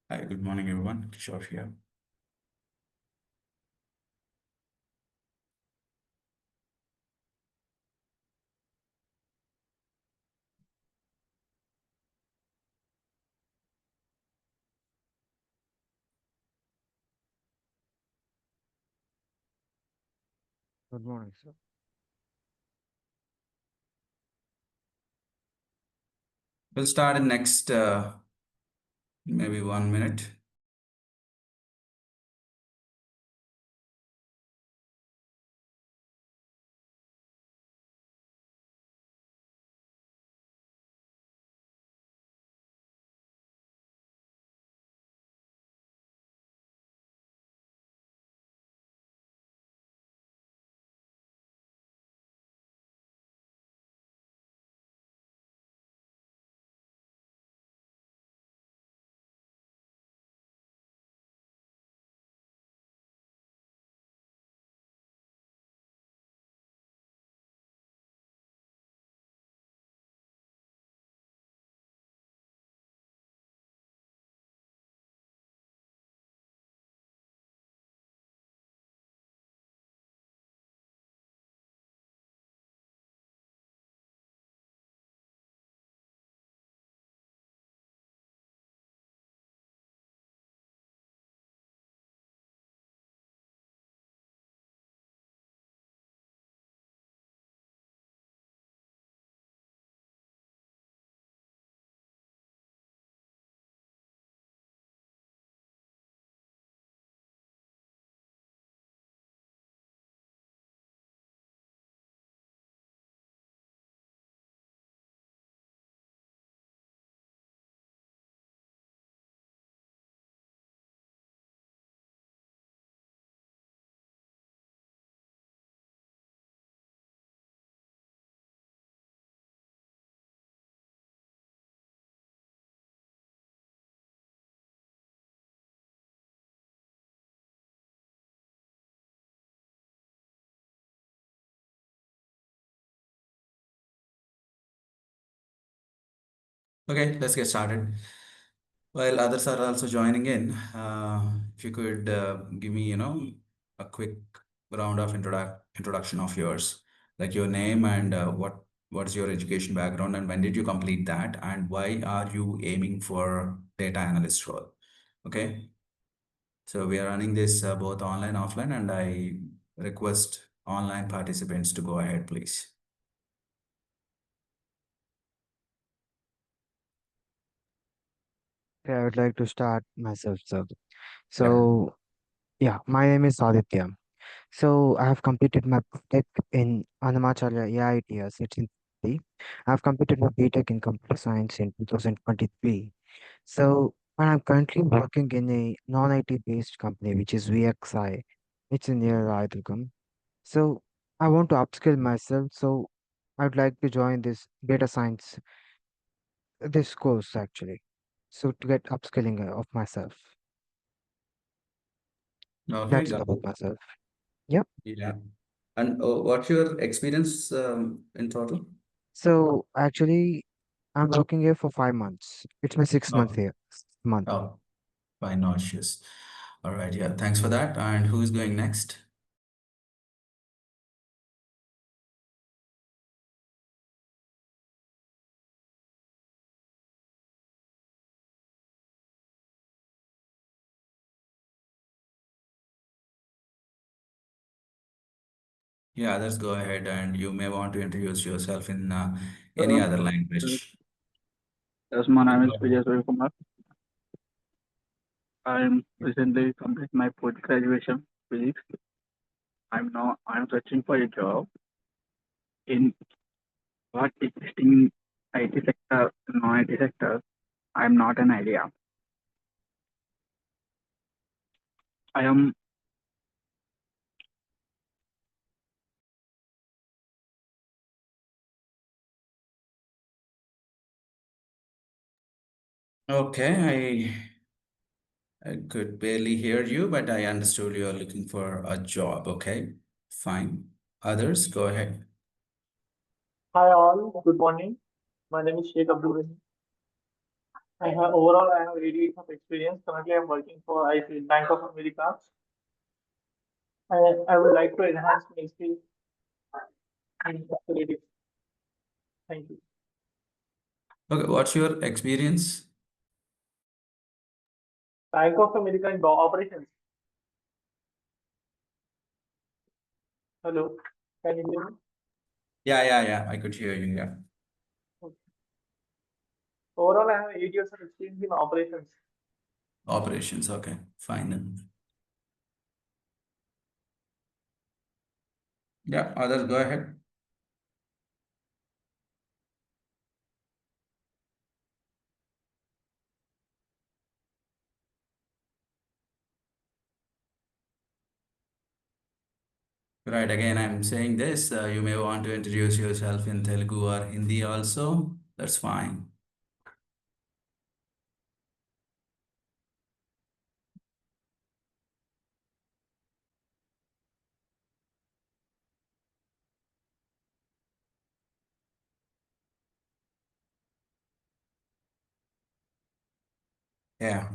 Hi, good morning, everyone. Kishore here. Good morning, sir. We'll start in next maybe 1 minute. Okay, let's get started. While others are also joining in, if you could give me, a quick round of introduction of yours, like your name and what's your education background and when did you complete that and why are you aiming for data analyst role? Okay, so we are running this both online, offline, and I request online participants to go ahead, please. Okay, I would like to start myself, sir. Yep. So, yeah, my name is Aditya. So, I have completed my tech in Annamacharya AITS. It's in Delhi. I have completed my BTech in computer science in 2023. So, and I'm currently working in a non-IT based company, which is VXI. It's in near Raidurgam. So, I want to upskill myself. So, I would like to join this data science, this course actually. So, to get upskilling of myself. Okay, That's it got about it. myself. Yep. Yeah. And what's your experience in total? So actually, I'm working here for 5 months. It's my 6 month Oh, here. Month. oh, fine, no issues. All right, yeah, thanks for that. And who is going next? Yeah, let's go ahead and you may want to introduce yourself in any Uh, other language. Yes, my Yeah, name is go ahead. Vijay Kumar. I'm recently completed my post graduation physics. I'm searching for a job in what existing IT sector, non-IT sector. I'm not an idea. I am Okay, I could barely hear you, but I understood you're looking for a job. Okay, fine. Others, go ahead. Hi all, good morning. My name is Sheikh Abdul Rahim. I have 8 years of experience. Currently, I'm working for Bank of America. I would like to enhance my skills in Excelytics. Thank you. Okay, what's your experience? Bank of America in operations. Hello, can you hear me? Yeah. I could hear you. Yeah. Okay. Overall, I have 8 years of experience in operations. Operations. Okay, fine then. Yeah, others go ahead. Right, again, I'm saying this. You may want to introduce yourself in Telugu or Hindi also. That's fine. Yeah.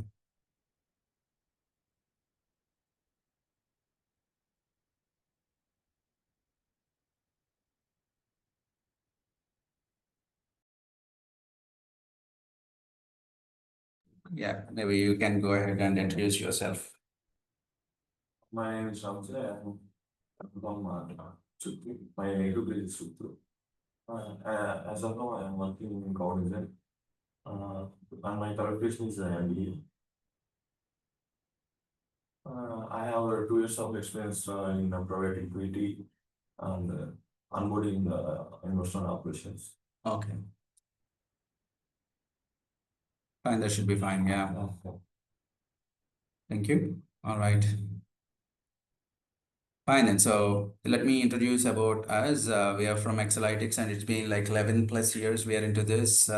Yeah, maybe you can go ahead and introduce yourself. My name is Ramsey. I'm from Chittoor. My native place is Chittoor. As of now, I am working in Cognizant. And my qualification is MBA. I have 2 years of experience in private equity and onboarding investment operations. Okay, fine, that should be fine. Yeah, thank you. All right. Fine, and so let me introduce about us. We are from Excelytics, and it's been like 11 plus years we are into this.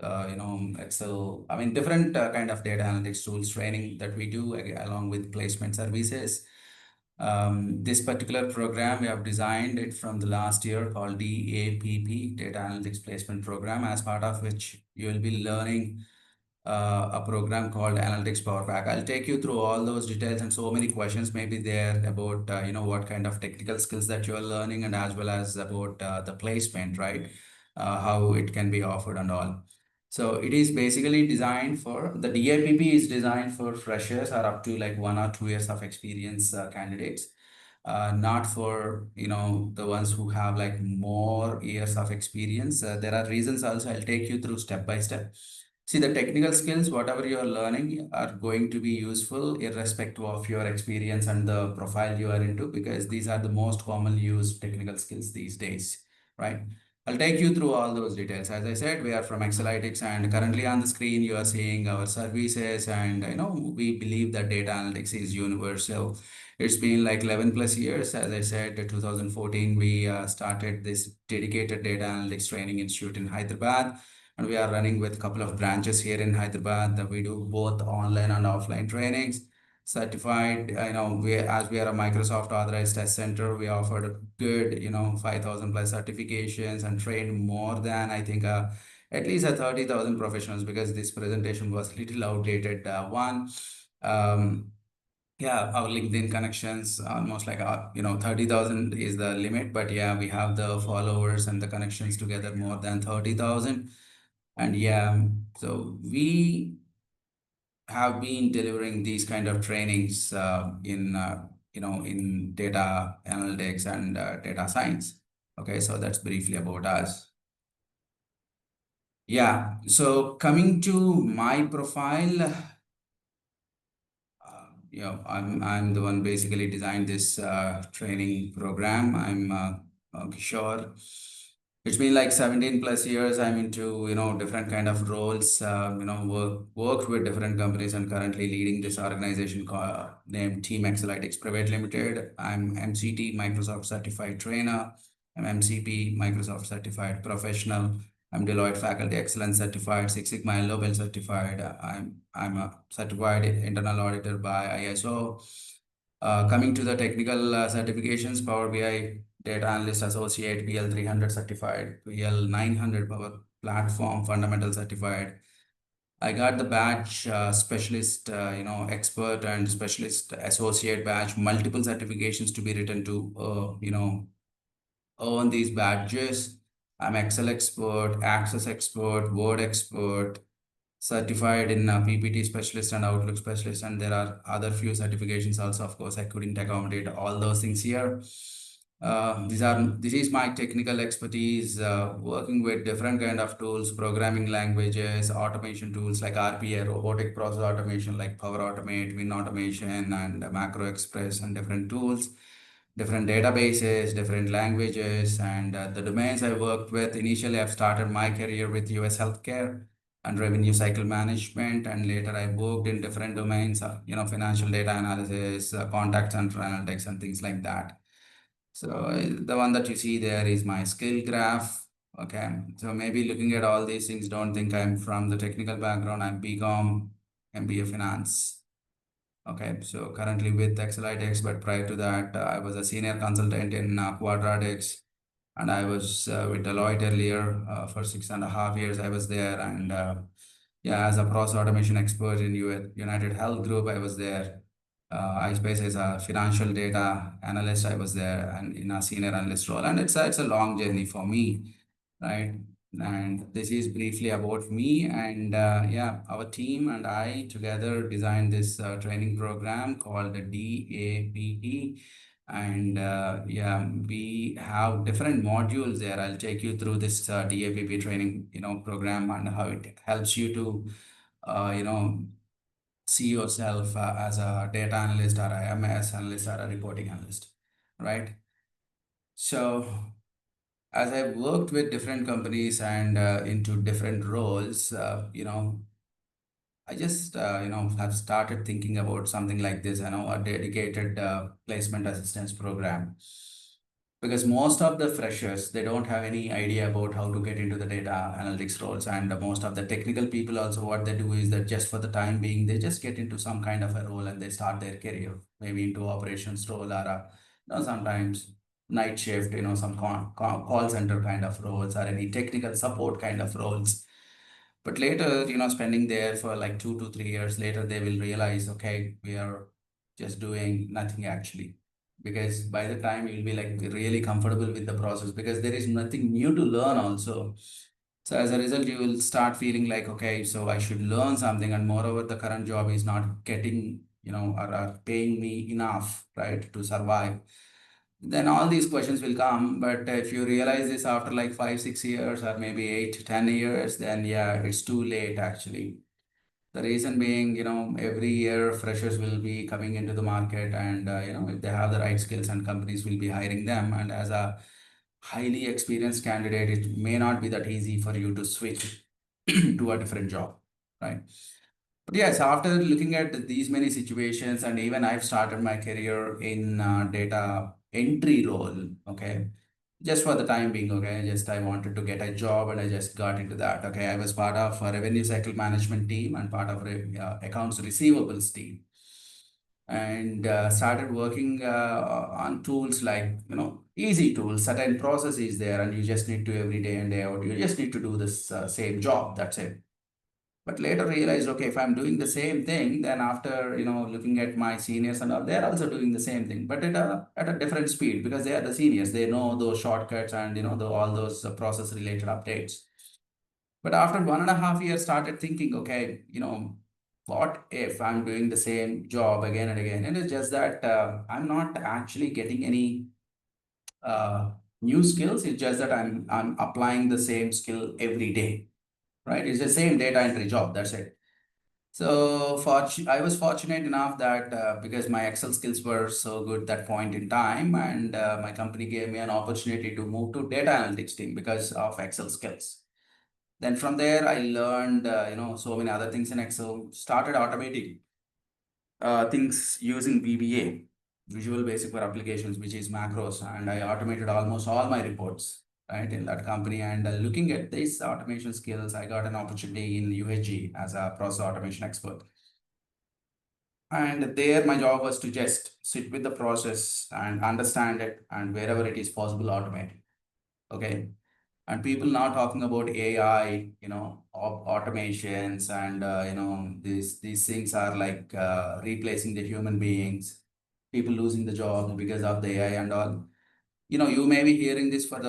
Excel, I mean, different kind of data analytics tools training that we do along with placement services. This particular program, we have designed it from the last year called DAPP, Data Analytics Placement Program, as part of which you will be learning a program called Analytics Power Pack. I'll take you through all those details, and so many questions may be there about what kind of technical skills that you are learning, and as well as about the placement, right? How it can be offered and all. So it is basically designed for the DAPP is designed for freshers or up to like 1 or 2 years of experience candidates. Not for the ones who have like more years of experience. There are reasons also. I'll take you through step by step. See, the technical skills, whatever you are learning, are going to be useful irrespective of your experience and the profile you are into, because these are the most commonly used technical skills these days, right? I'll take you through all those details. As I said, we are from Excelytics, and currently on the screen you are seeing our services, and we believe that data analytics is universal. It's been like 11 plus years. As I said, in 2014 we started this dedicated data analytics training institute in Hyderabad, and we are running with a couple of branches here in Hyderabad that we do both online and offline trainings. Certified, as we are a Microsoft authorized test center, we offered good, 5,000 plus certifications and trained more than I think at least 30,000 professionals, because this presentation was little outdated. Um, yeah, our LinkedIn connections almost like 30,000 is the limit, but yeah, we have the followers and the connections together more than 30,000. And yeah, so we have been delivering these kind of trainings in data analytics and data science. Okay, so that's briefly about us. Yeah, so coming to my profile, I'm the one basically designed this training program. I'm Kishore. It's been like 17 plus years. I'm into different kind of roles. Worked with different companies, and currently leading this organization named Team Excelytics Private Limited. I'm MCT Microsoft Certified Trainer. I'm MCP Microsoft Certified Professional. I'm Deloitte Faculty Excellence Certified, Six Sigma Yellow Belt Certified. I'm a certified internal auditor by ISO. Coming to the technical certifications, Power BI Data Analyst Associate, PL 300 certified, PL 900 Power Platform Fundamental certified, I got the badge specialist, expert and specialist associate badge, multiple certifications to be written to, earn these badges. I'm Excel expert, Access expert, Word expert, certified in PPT specialist and Outlook specialist, and there are other few certifications also. Of course, I couldn't accommodate all those things here. This is my technical expertise, working with different kind of tools, programming languages, automation tools like RPA, robotic process automation like Power Automate, Win Automation, and Macro Express, and different tools, different databases, different languages, and the domains I worked with. Initially, I've started my career with US healthcare and revenue cycle management, and later I worked in different domains, financial data analysis, contact center analytics, and things like that. So the one that you see there is my skill graph. Okay, so maybe looking at all these things, don't think I'm from the technical background. I'm BCom, MBA Finance. Okay, so currently with Excelytics, but prior to that, I was a senior consultant in Quadratics, and I was with Deloitte earlier for 6.5 years. I was there, and yeah, as a process automation expert in United Health Group, I was there. iSpace as a financial data analyst, I was there, and in a senior analyst role. And it's a long journey for me, right? And this is briefly about me. And yeah, our team and I together designed this training program called the DAPP. And yeah, we have different modules there. I'll take you through this DAPP training, program, and how it helps you to, see yourself as a data analyst or a MS analyst or a reporting analyst, right? So as I've worked with different companies and into different roles, I just, have started thinking about something like this, a dedicated placement assistance program. Because most of the freshers, they don't have any idea about how to get into the data analytics roles. And most of the technical people also, what they do is that just for the time being, they just get into some kind of a role and they start their career, maybe into operations role or, sometimes night shift, some call center kind of roles or any technical support kind of roles. But later, spending there for like 2 to 3 years later, they will realize, okay, we are just doing nothing actually. Because by the time you'll be like really comfortable with the process, because there is nothing new to learn also. So as a result, you will start feeling like, okay, so I should learn something. And moreover, the current job is not getting, or paying me enough, right, to survive. Then all these questions will come. But if you realize this after like 5, 6 years, or maybe 8 to 10 years, then yeah, it's too late actually. The reason being, every year freshers will be coming into the market, and if they have the right skills, and companies will be hiring them. And as a highly experienced candidate, it may not be that easy for you to switch to a different job, right? But yes, after looking at these many situations, and even I've started my career in data entry role, okay, just for the time being, okay, just I wanted to get a job and I just got into that. Okay, I was part of a revenue cycle management team and part of accounts receivables team, and started working on tools like, easy tools, certain processes there, and you just need to every day and day out, you just need to do this same job, that's it. But later realized, okay, if I'm doing the same thing, then after, looking at my seniors and all, they're also doing the same thing, but at a different speed, because they are the seniors. They know those shortcuts and, all those process related updates. But after 1.5 years, started thinking, okay, what if I'm doing the same job again and again? And it's just that I'm not actually getting any uh, new skills. It's just that I'm applying the same skill every day, right? It's the same data entry job. That's it. So I was fortunate enough that because my Excel skills were so good that point in time, and my company gave me an opportunity to move to data analytics team because of Excel skills. Then from there, I learned so many other things in Excel. Started automating things using VBA, Visual Basic for Applications, which is macros, and I automated almost all my reports, right, in that company. And looking at these automation skills, I got an opportunity in UHG as a process automation expert. And there, my job was to just sit with the process and understand it, and wherever it is possible, automate. Okay. And people now talking about AI, automations, and these things are like replacing the human beings, people losing the job because of the AI and all. You may be hearing this for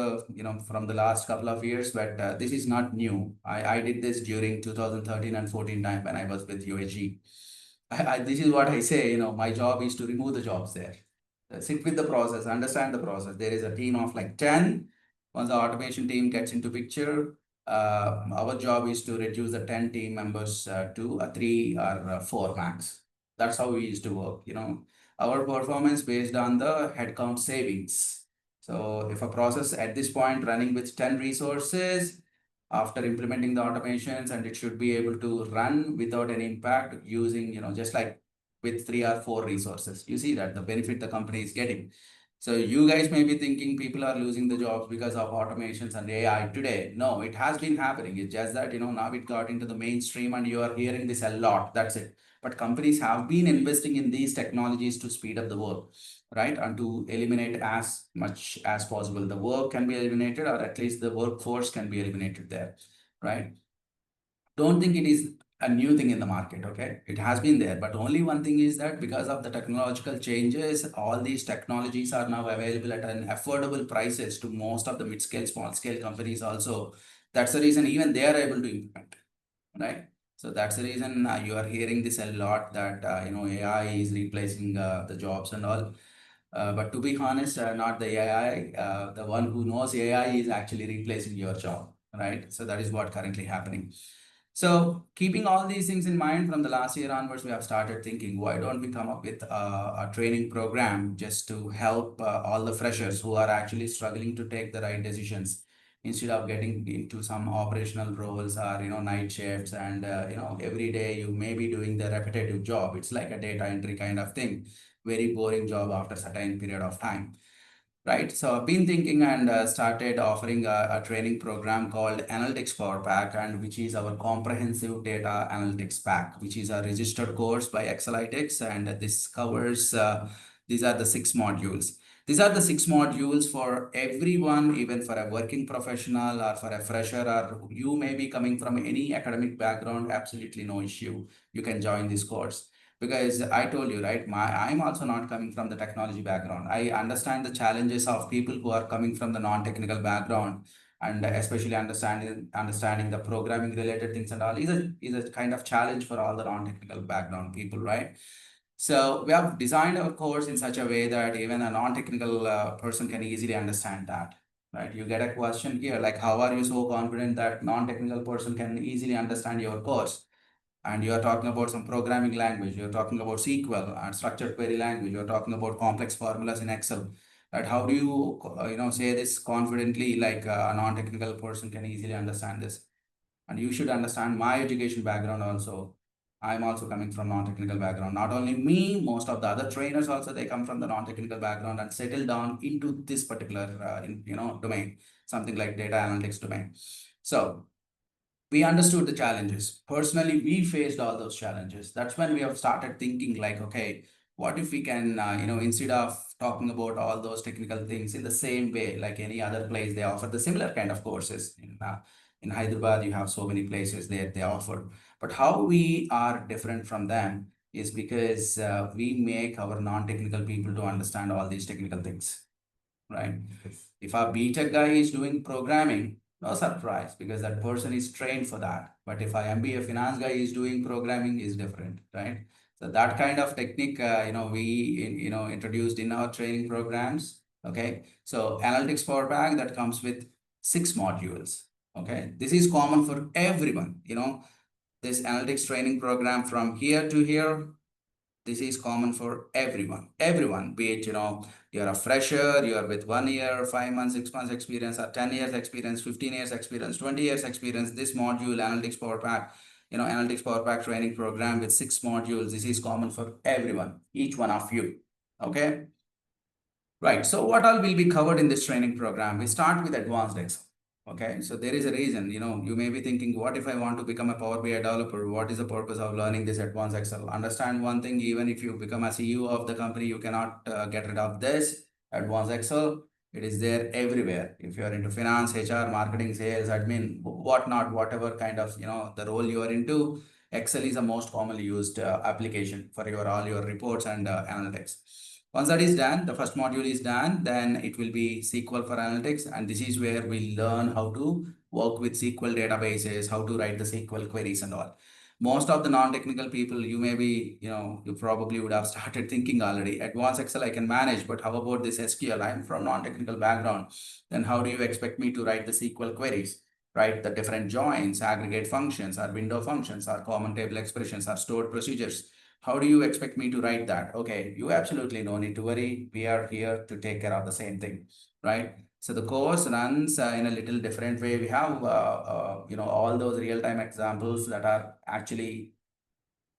from the last couple of years, but this is not new. I did this during 2013 and 14 time when I was with UAG. This is what I say, my job is to remove the jobs there. Sit with the process, understand the process. There is a team of like 10. Once the automation team gets into picture, our job is to reduce the 10 team members to a 3 or 4 max. That's how we used to work, our performance based on the headcount savings. So if a process at this point running with 10 resources, after implementing the automations, and it should be able to run without any impact using, just like with 3 or 4 resources. You see that the benefit the company is getting. So you guys may be thinking people are losing the jobs because of automations and AI today. No, it has been happening. It's just that, now it got into the mainstream and you are hearing this a lot. That's it. But companies have been investing in these technologies to speed up the work, right? And to eliminate as much as possible. The work can be eliminated, or at least the workforce can be eliminated there, right? Don't think it is a new thing in the market, okay? It has been there, but only one thing is that because of the technological changes, all these technologies are now available at an affordable prices to most of the mid-scale, small-scale companies also. That's the reason even they are able to implement, right? So that's the reason you are hearing this a lot, that AI is replacing the jobs and all. But to be honest, not the AI. The one who knows AI is actually replacing your job, right? So that is what currently happening. So keeping all these things in mind, from the last year onwards, we have started thinking, why don't we come up with a training program just to help all the freshers who are actually struggling to take the right decisions, instead of getting into some operational roles or night shifts, and every day you may be doing the repetitive job. It's like a data entry kind of thing, very boring job after a certain period of time. Right. So I've been thinking and started offering a training program called Analytics Power Pack, and which is our comprehensive data analytics pack, which is a registered course by Excelytics. And this covers, these are the 6 modules. These are the 6 modules for everyone, even for a working professional or for a fresher, or you may be coming from any academic background, absolutely no issue. You can join this course. Because I told you, right, I'm also not coming from the technology background. I understand the challenges of people who are coming from the non-technical background, and especially understanding the programming related things and all is a kind of challenge for all the non-technical background people, right? So we have designed our course in such a way that even a non-technical person can easily understand that. Right? You get a question here like, how are you so confident that non-technical person can easily understand your course? And you are talking about some programming language, you're talking about SQL and structured query language, you're talking about complex formulas in Excel, right? How do you, say this confidently, like a non-technical person can easily understand this? And you should understand my education background also. I'm also coming from non-technical background. Not only me, most of the other trainers also, they come from the non-technical background and settle down into this particular, domain, something like data analytics domain. So we understood the challenges. Personally, we faced all those challenges. That's when we have started thinking like, okay, what if we can, instead of talking about all those technical things in the same way, like any other place, they offer the similar kind of courses. In Hyderabad, you have so many places there they offer. But how we are different from them is because we make our non-technical people to understand all these technical things, right? If our BTech guy is doing programming, no surprise, because that person is trained for that. But if our MBA finance guy is doing programming, is different, right? So that kind of technique, we introduced in our training programs. Okay, so analytics power pack that comes with 6 modules. Okay, this is common for everyone. This analytics training program from here to here, this is common for everyone, be it, you're a fresher, you're with 1 year, 5 months, 6 months experience, or 10 years experience, 15 years experience, 20 years experience. This module, Analytics Power Pack, Analytics Power Pack training program with 6 modules, this is common for everyone, each one of you. Okay. Right. So what all will be covered in this training program? We start with advanced Excel. Okay. So there is a reason, you may be thinking, what if I want to become a Power BI developer? What is the purpose of learning this advanced Excel? Understand one thing, even if you become a CEO of the company, you cannot get rid of this advanced Excel. It is there everywhere. If you are into finance, HR, marketing, sales, admin, whatnot, whatever kind of the role you are into, Excel is the most commonly used application for your all your reports and analytics. Once that is done, the first module is done, then it will be SQL for analytics, and this is where we learn how to work with SQL databases, how to write the SQL queries and all. Most of the non-technical people, you may be, you probably would have started thinking already, advanced Excel I can manage, but how about this SQL? I'm from non-technical background. Then how do you expect me to write the SQL queries, right? The different joins, aggregate functions, or window functions, or common table expressions, or stored procedures. How do you expect me to write that? Okay, you absolutely no need to worry. We are here to take care of the same thing, right? So the course runs in a little different way. We have, all those real-time examples that are actually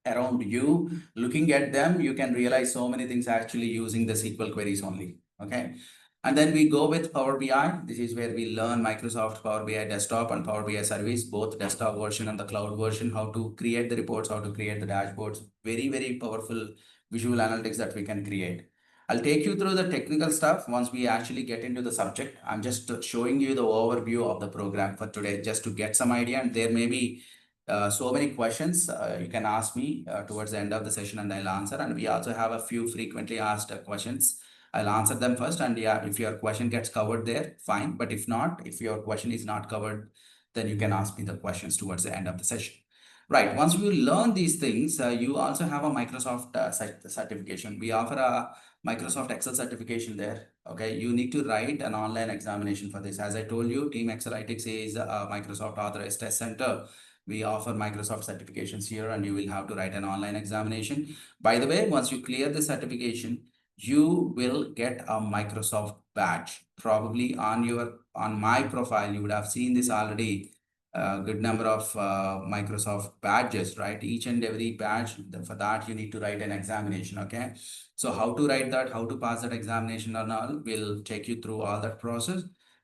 around you. Looking at them, you can realize so many things actually using the SQL queries only. Okay. And then we go with Power BI. This is where we learn Microsoft Power BI Desktop and Power BI Service, both desktop version and the cloud version, how to create the reports, how to create the dashboards. Very, very powerful visual analytics that we can create. I'll take you through the technical stuff once we actually get into the subject. I'm just showing you the overview of the program for today, just to get some idea. And there may be so many questions you can ask me towards the end of the session, and I'll answer. And we also have a few frequently asked questions. I'll answer them first, and yeah, if your question gets covered there, fine. But if not, if your question is not covered, then you can ask me the questions towards the end of the session. Right. Once you learn these things, you also have a Microsoft certification. We offer a Microsoft Excel certification there. Okay. You need to write an online examination for this. As I told you, Team Excelytics is a Microsoft Authorized Test Center. We offer Microsoft certifications here, and you will have to write an online examination. By the way, once you clear the certification, you will get a Microsoft badge. Probably on my profile, you would have seen this already. A good number of Microsoft badges, right? Each and every badge, for that you need to write an examination. Okay. So how to write that, how to pass that examination and all, we'll take you through all that process.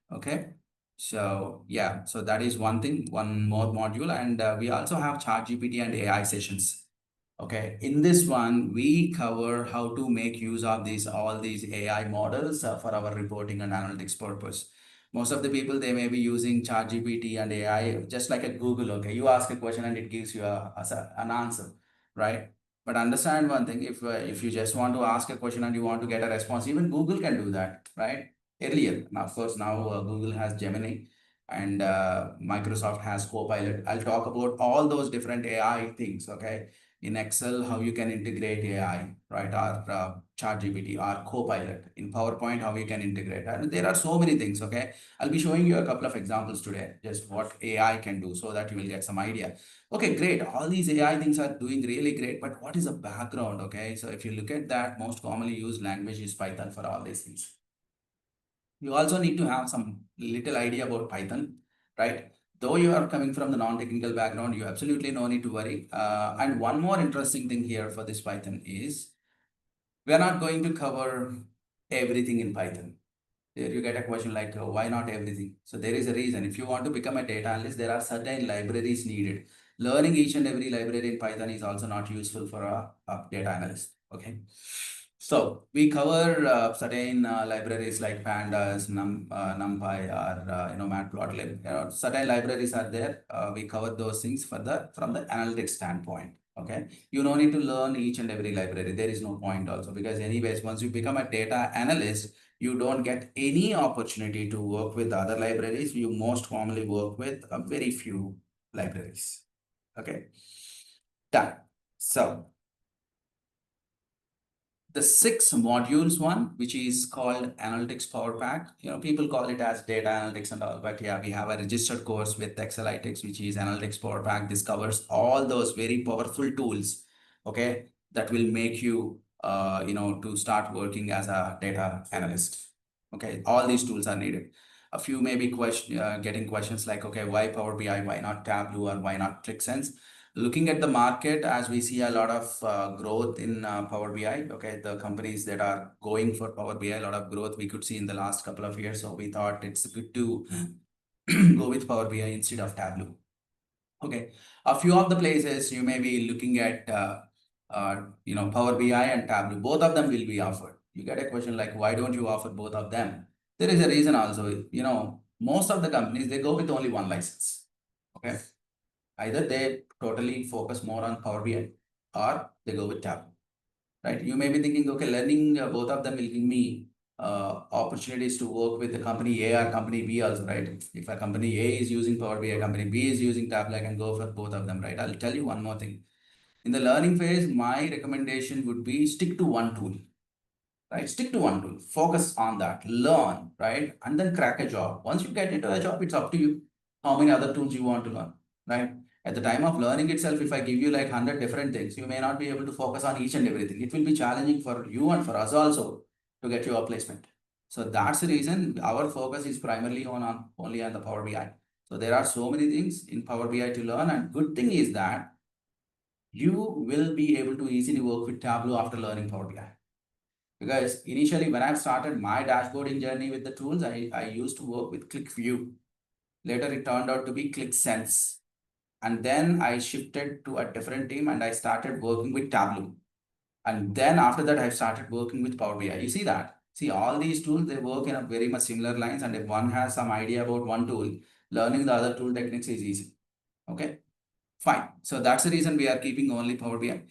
Okay. So yeah, so that is one thing, one more module. And we also have ChatGPT and AI sessions. Okay, in this one, we cover how to make use of all these AI models for our reporting and analytics purpose. Most of the people, they may be using ChatGPT and AI just like a Google. Okay, you ask a question and it gives you an answer, right? But understand one thing: if you just want to ask a question and you want to get a response, even Google can do that, right? Earlier, now of course now Google has Gemini, and Microsoft has Copilot. I'll talk about all those different AI things. Okay, in Excel, how you can integrate AI, right? Or ChatGPT or Copilot. In PowerPoint, how you can integrate. And there are so many things, okay? I'll be showing you a couple of examples today, just what AI can do, so that you will get some idea. Okay, great. All these AI things are doing really great, but what is the background, okay? So if you look at that, most commonly used language is Python for all these things. You also need to have some little idea about Python, right? Though you are coming from the non-technical background, you absolutely no need to worry. And one more interesting thing here for this Python is we are not going to cover everything in Python. There you get a question like, why not everything? So there is a reason. If you want to become a data analyst, there are certain libraries needed. Learning each and every library in Python is also not useful for a data analyst. Okay. So we cover certain libraries like pandas, NumPy, or Matplotlib. Certain libraries are there. We cover those things from the analytics standpoint. Okay, you don't need to learn each and every library. There is no point also, because anyways, once you become a data analyst, you don't get any opportunity to work with other libraries. You most commonly work with a very few libraries. Okay, done. So the 6 modules one, which is called Analytics Power Pack. People call it as data analytics and all, but yeah, we have a registered course with Excelytics, which is Analytics Power Pack. This covers all those very powerful tools, okay, that will make you, to start working as a data analyst. Okay, all these tools are needed. A few may be getting questions like, okay, why Power BI, why not Tableau, or why not ClickSense? Looking at the market, as we see a lot of growth in Power BI, okay, the companies that are going for Power BI, a lot of growth we could see in the last couple of years. So we thought it's good to go with Power BI instead of Tableau. Okay, a few of the places you may be looking at, Power BI and Tableau. Both of them will be offered. You get a question like, why don't you offer both of them? There is a reason also, most of the companies, they go with only one license. Okay. Either they totally focus more on Power BI or they go with Tableau, right? You may be thinking, okay, learning both of them will give me opportunities to work with the company A or company B also, right? If a company A is using Power BI, company B is using Tableau, I can go for both of them, right? I'll tell you one more thing. In the learning phase, my recommendation would be stick to one tool, right? Stick to one tool, focus on that, learn, right? And then crack a job. Once you get into a job, it's up to you how many other tools you want to learn, right? At the time of learning itself, if I give you like 100 different things, you may not be able to focus on each and everything. It will be challenging for you and for us also to get your placement. So that's the reason our focus is primarily on only on the Power BI. So there are so many things in Power BI to learn, and good thing is that you will be able to easily work with Tableau after learning Power BI. Because initially, when I started my dashboarding journey with the tools, I used to work with ClickView. Later, it turned out to be ClickSense. And then I shifted to a different team and I started working with Tableau. And then after that, I started working with Power BI. You see that? See, all these tools, they work in a very much similar lines. And if one has some idea about one tool, learning the other tool techniques is easy. Okay, fine. So that's the reason we are keeping only Power BI.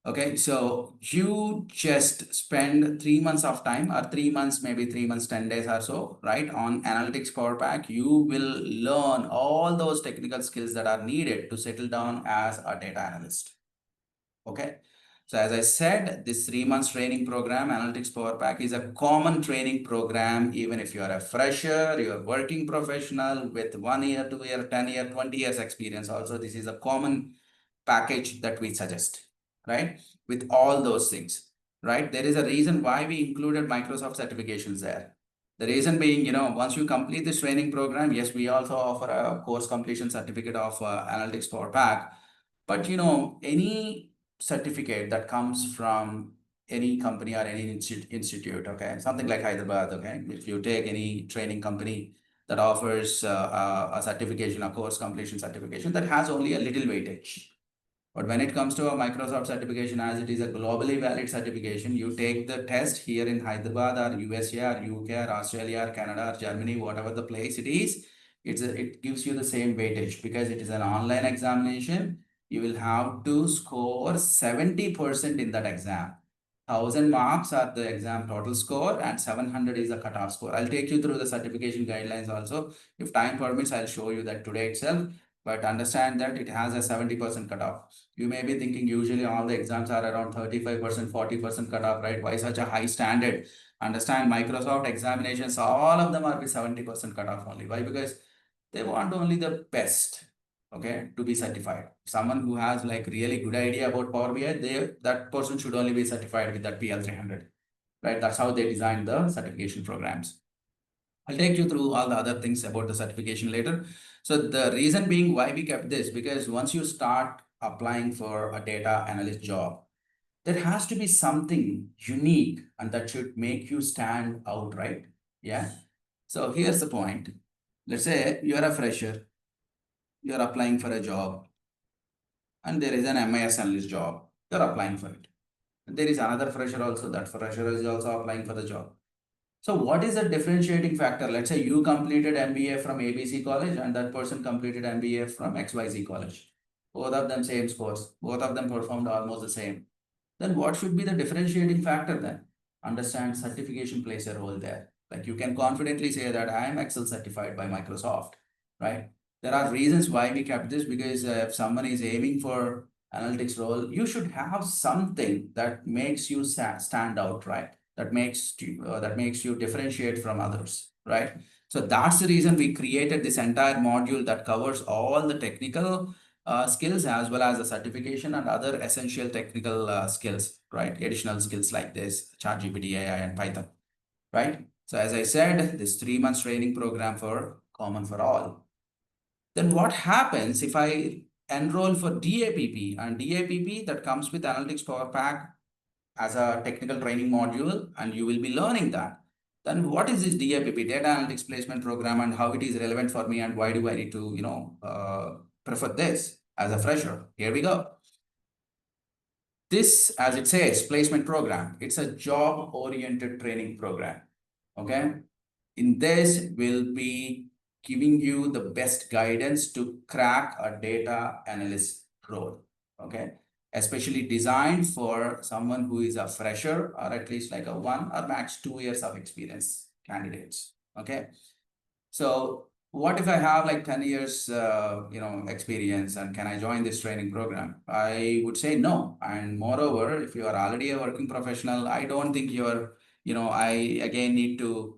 Okay, so you just spend 3 months of time or 3 months, maybe 3 months, 10 days or so, right? On Analytics Power Pack, you will learn all those technical skills that are needed to settle down as a data analyst. Okay. So as I said, this 3 months training program, Analytics Power Pack, is a common training program. Even if you're a fresher, you're a working professional with 1 year, 2 year, 10 year, 20 years experience. Also, this is a common package that we suggest, right? With all those things, right? There is a reason why we included Microsoft certifications there. The reason being, once you complete this training program, yes, we also offer a course completion certificate of Analytics Power Pack. But, any certificate that comes from any company or any institute, okay? Something like Hyderabad, okay? If you take any training company that offers a certification, a course completion certification, that has only a little weightage. But when it comes to a Microsoft certification, as it is a globally valid certification, you take the test here in Hyderabad or USA or UK or Australia or Canada or Germany, whatever the place it is, it gives you the same weightage because it is an online examination. You will have to score 70% in that exam. 1,000 marks are the exam total score and 700 is the cutoff score. I'll take you through the certification guidelines also. If time permits, I'll show you that today itself. But understand that it has a 70% cutoff. You may be thinking usually all the exams are around 35%, 40% cutoff, right? Why such a high standard? Understand Microsoft examinations, all of them are with 70% cutoff only. Why? Because they want only the best, okay, to be certified. Someone who has like really good idea about Power BI, that person should only be certified with that PL 300, right? That's how they designed the certification programs. I'll take you through all the other things about the certification later. So the reason being why we kept this, because once you start applying for a data analyst job, there has to be something unique and that should make you stand out, right? Yeah. So here's the point. Let's say you're a fresher, you're applying for a job, and there is an MIS analyst job, you're applying for it. There is another fresher also, that fresher is also applying for the job. So what is the differentiating factor? Let's say you completed MBA from ABC college and that person completed MBA from XYZ college. Both of them same scores. Both of them performed almost the same. Then what should be the differentiating factor then? Understand certification plays a role there. Like you can confidently say that I am Excel certified by Microsoft, right? There are reasons why we kept this because if someone is aiming for analytics role, you should have something that makes you stand out, right? That makes you differentiate from others, right? So that's the reason we created this entire module that covers all the technical skills as well as the certification and other essential technical skills, right? Additional skills like this, ChatGPT, AI, and Python, right? So as I said, this 3 months training program for common for all. Then what happens if I enroll for DAPP, and DAPP that comes with Analytics Power Pack as a technical training module, and you will be learning that. Then what is this DAPP, Data Analytics Placement Program, and how it is relevant for me, and why do I need to, prefer this as a fresher? Here we go. This, as it says, placement program, it's a job-oriented training program, okay? In this, we'll be giving you the best guidance to crack a data analyst role. Okay, especially designed for someone who is a fresher or at least like a 1 or max 2 years of experience candidates. Okay, so what if I have like 10 years, experience, and can I join this training program? I would say no. And moreover, if you are already a working professional, I don't think you're, I again need to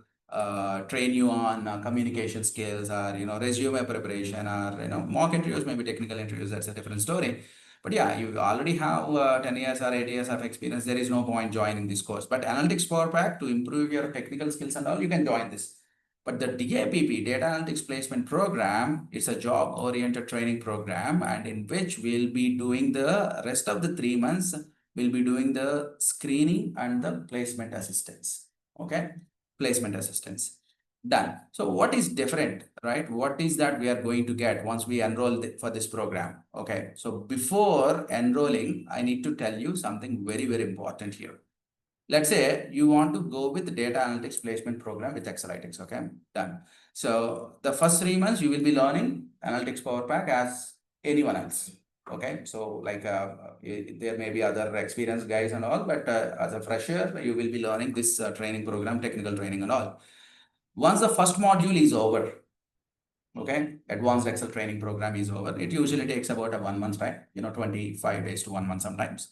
train you on communication skills or, resume preparation or, mock interviews, maybe technical interviews. That's a different story. But yeah, you already have 10 years or 8 years of experience. There is no point joining this course. But Analytics Power Pack, to improve your technical skills and all, you can join this. But the DAPP, Data Analytics Placement Program, is a job-oriented training program, and in which we'll be doing the rest of the 3 months, we'll be doing the screening and the placement assistance. Okay, placement assistance. Done. So what is different, right? What is that we are going to get once we enroll for this program? Okay, so before enrolling, I need to tell you something very, very important here. Let's say you want to go with the data analytics placement program with Excelytics. Okay, done. So the first 3 months, you will be learning Analytics Power Pack as anyone else. Okay, so like there may be other experienced guys and all, but as a fresher, you will be learning this training program, technical training and all. Once the first module is over, okay, advanced Excel training program is over, it usually takes about a 1 month time, 25 days to 1 month sometimes.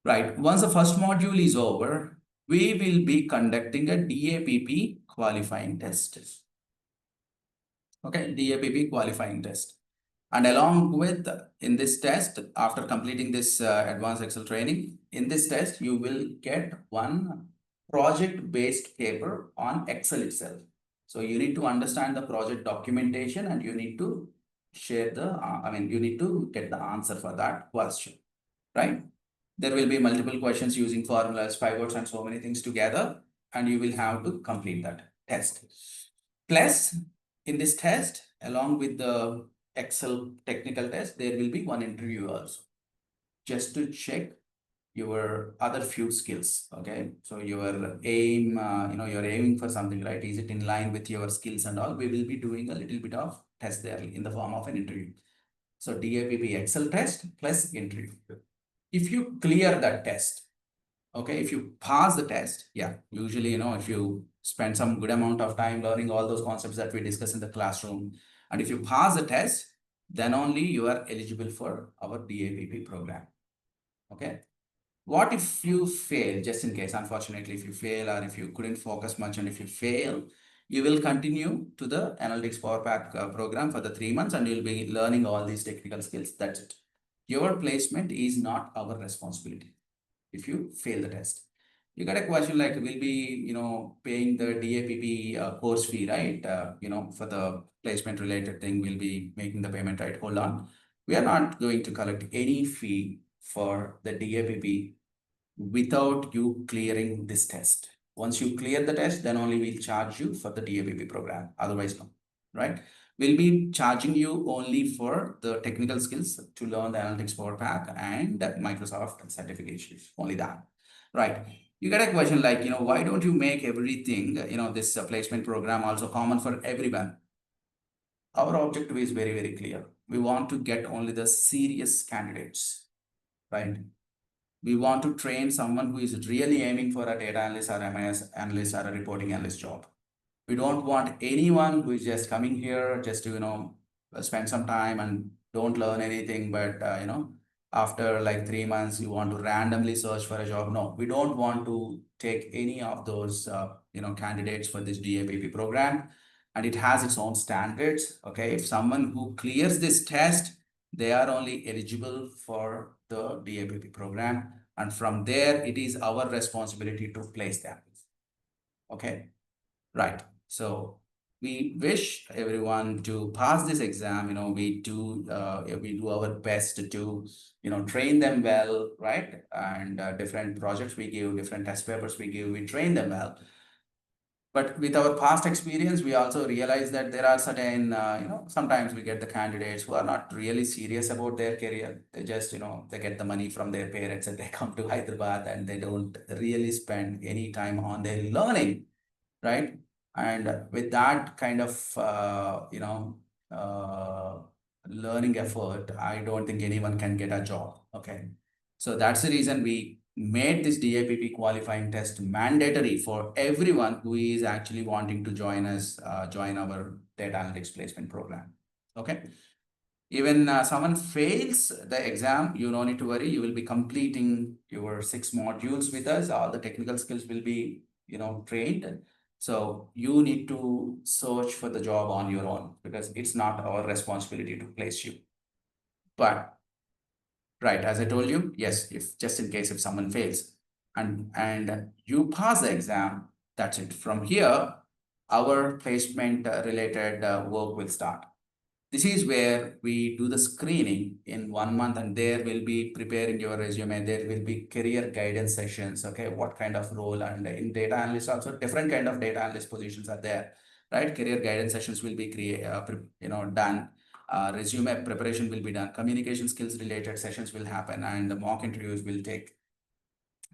Right, once the first module is over, we will be conducting a DAPP qualifying test. Okay, DAPP qualifying test. And along with, in this test, after completing this advanced Excel training, in this test, you will get one project-based paper on Excel itself. So you need to understand the project documentation and you need to share the, you need to get the answer for that question, right? There will be multiple questions using formulas, pivots, and so many things together, and you will have to complete that test. Plus, in this test, along with the Excel technical test, there will be one interview also, just to check your other few skills. Okay, so your aim, you're aiming for something, right? Is it in line with your skills and all? We will be doing a little bit of test there in the form of an interview. So DAPP Excel test plus interview. If you clear that test, okay, if you pass the test, yeah, usually, if you spend some good amount of time learning all those concepts that we discuss in the classroom, and if you pass the test, then only you are eligible for our DAPP program. Okay. What if you fail, just in case, unfortunately, if you fail or if you couldn't focus much and if you fail, you will continue to the Analytics Power Pack program for the 3 months and you'll be learning all these technical skills. That's it. Your placement is not our responsibility if you fail the test. You got a question like, we'll be, paying the DAPP course fee, right? For the placement related thing, we'll be making the payment, right? Hold on. We are not going to collect any fee for the DAPP without you clearing this test. Once you clear the test, then only we'll charge you for the DAPP program. Otherwise, no, right? We'll be charging you only for the technical skills to learn the Analytics Power Pack and Microsoft certification, only that, right? You get a question like, why don't you make everything, this placement program also common for everyone? Our objective is very, very clear. We want to get only the serious candidates, right? We want to train someone who is really aiming for a data analyst or MIS analyst or a reporting analyst job. We don't want anyone who is just coming here just to, spend some time and don't learn anything, but, after like 3 months, you want to randomly search for a job. No, we don't want to take any of those, candidates for this DAPP program. And it has its own standards. Okay, if someone who clears this test, they are only eligible for the DAPP program. And from there, it is our responsibility to place them. Okay, right. So we wish everyone to pass this exam. We do our best to, train them well, right? And different projects we give, different test papers we give, we train them well. But with our past experience, we also realize that there are certain, sometimes we get the candidates who are not really serious about their career. They just, they get the money from their parents and they come to Hyderabad and they don't really spend any time on their learning, right? And with that kind of, learning effort, I don't think anyone can get a job. Okay. So that's the reason we made this DAPP qualifying test mandatory for everyone who is actually wanting to join us, join our data analytics placement program. Okay. Even someone fails the exam, you don't need to worry. You will be completing your 6 modules with us. All the technical skills will be, trained. So you need to search for the job on your own because it's not our responsibility to place you. But right, as I told you, yes, if just in case if someone fails and you pass the exam, that's it. From here, our placement related work will start. This is where we do the screening in 1 month, and there will be preparing your resume. There will be career guidance sessions. Okay, what kind of role, and in data analyst also different kind of data analyst positions are there, right? Career guidance sessions will be done. Resume preparation will be done. Communication skills related sessions will happen, and the mock interviews will take.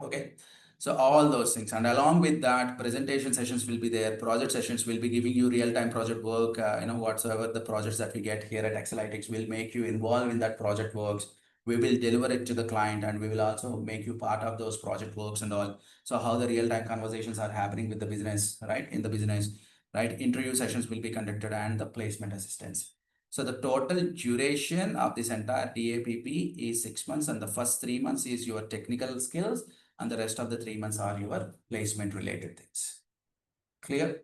Okay. So all those things, and along with that, presentation sessions will be there. Project sessions will be giving you real-time project work. Whatsoever the projects that we get here at Excelytics will make you involved in that project works. We will deliver it to the client, and we will also make you part of those project works and all. So how the real-time conversations are happening with the business, right? In the business, right? Interview sessions will be conducted and the placement assistance. So the total duration of this entire DAPP is 6 months, and the first 3 months is your technical skills, and the rest of the 3 months are your placement related things. Clear?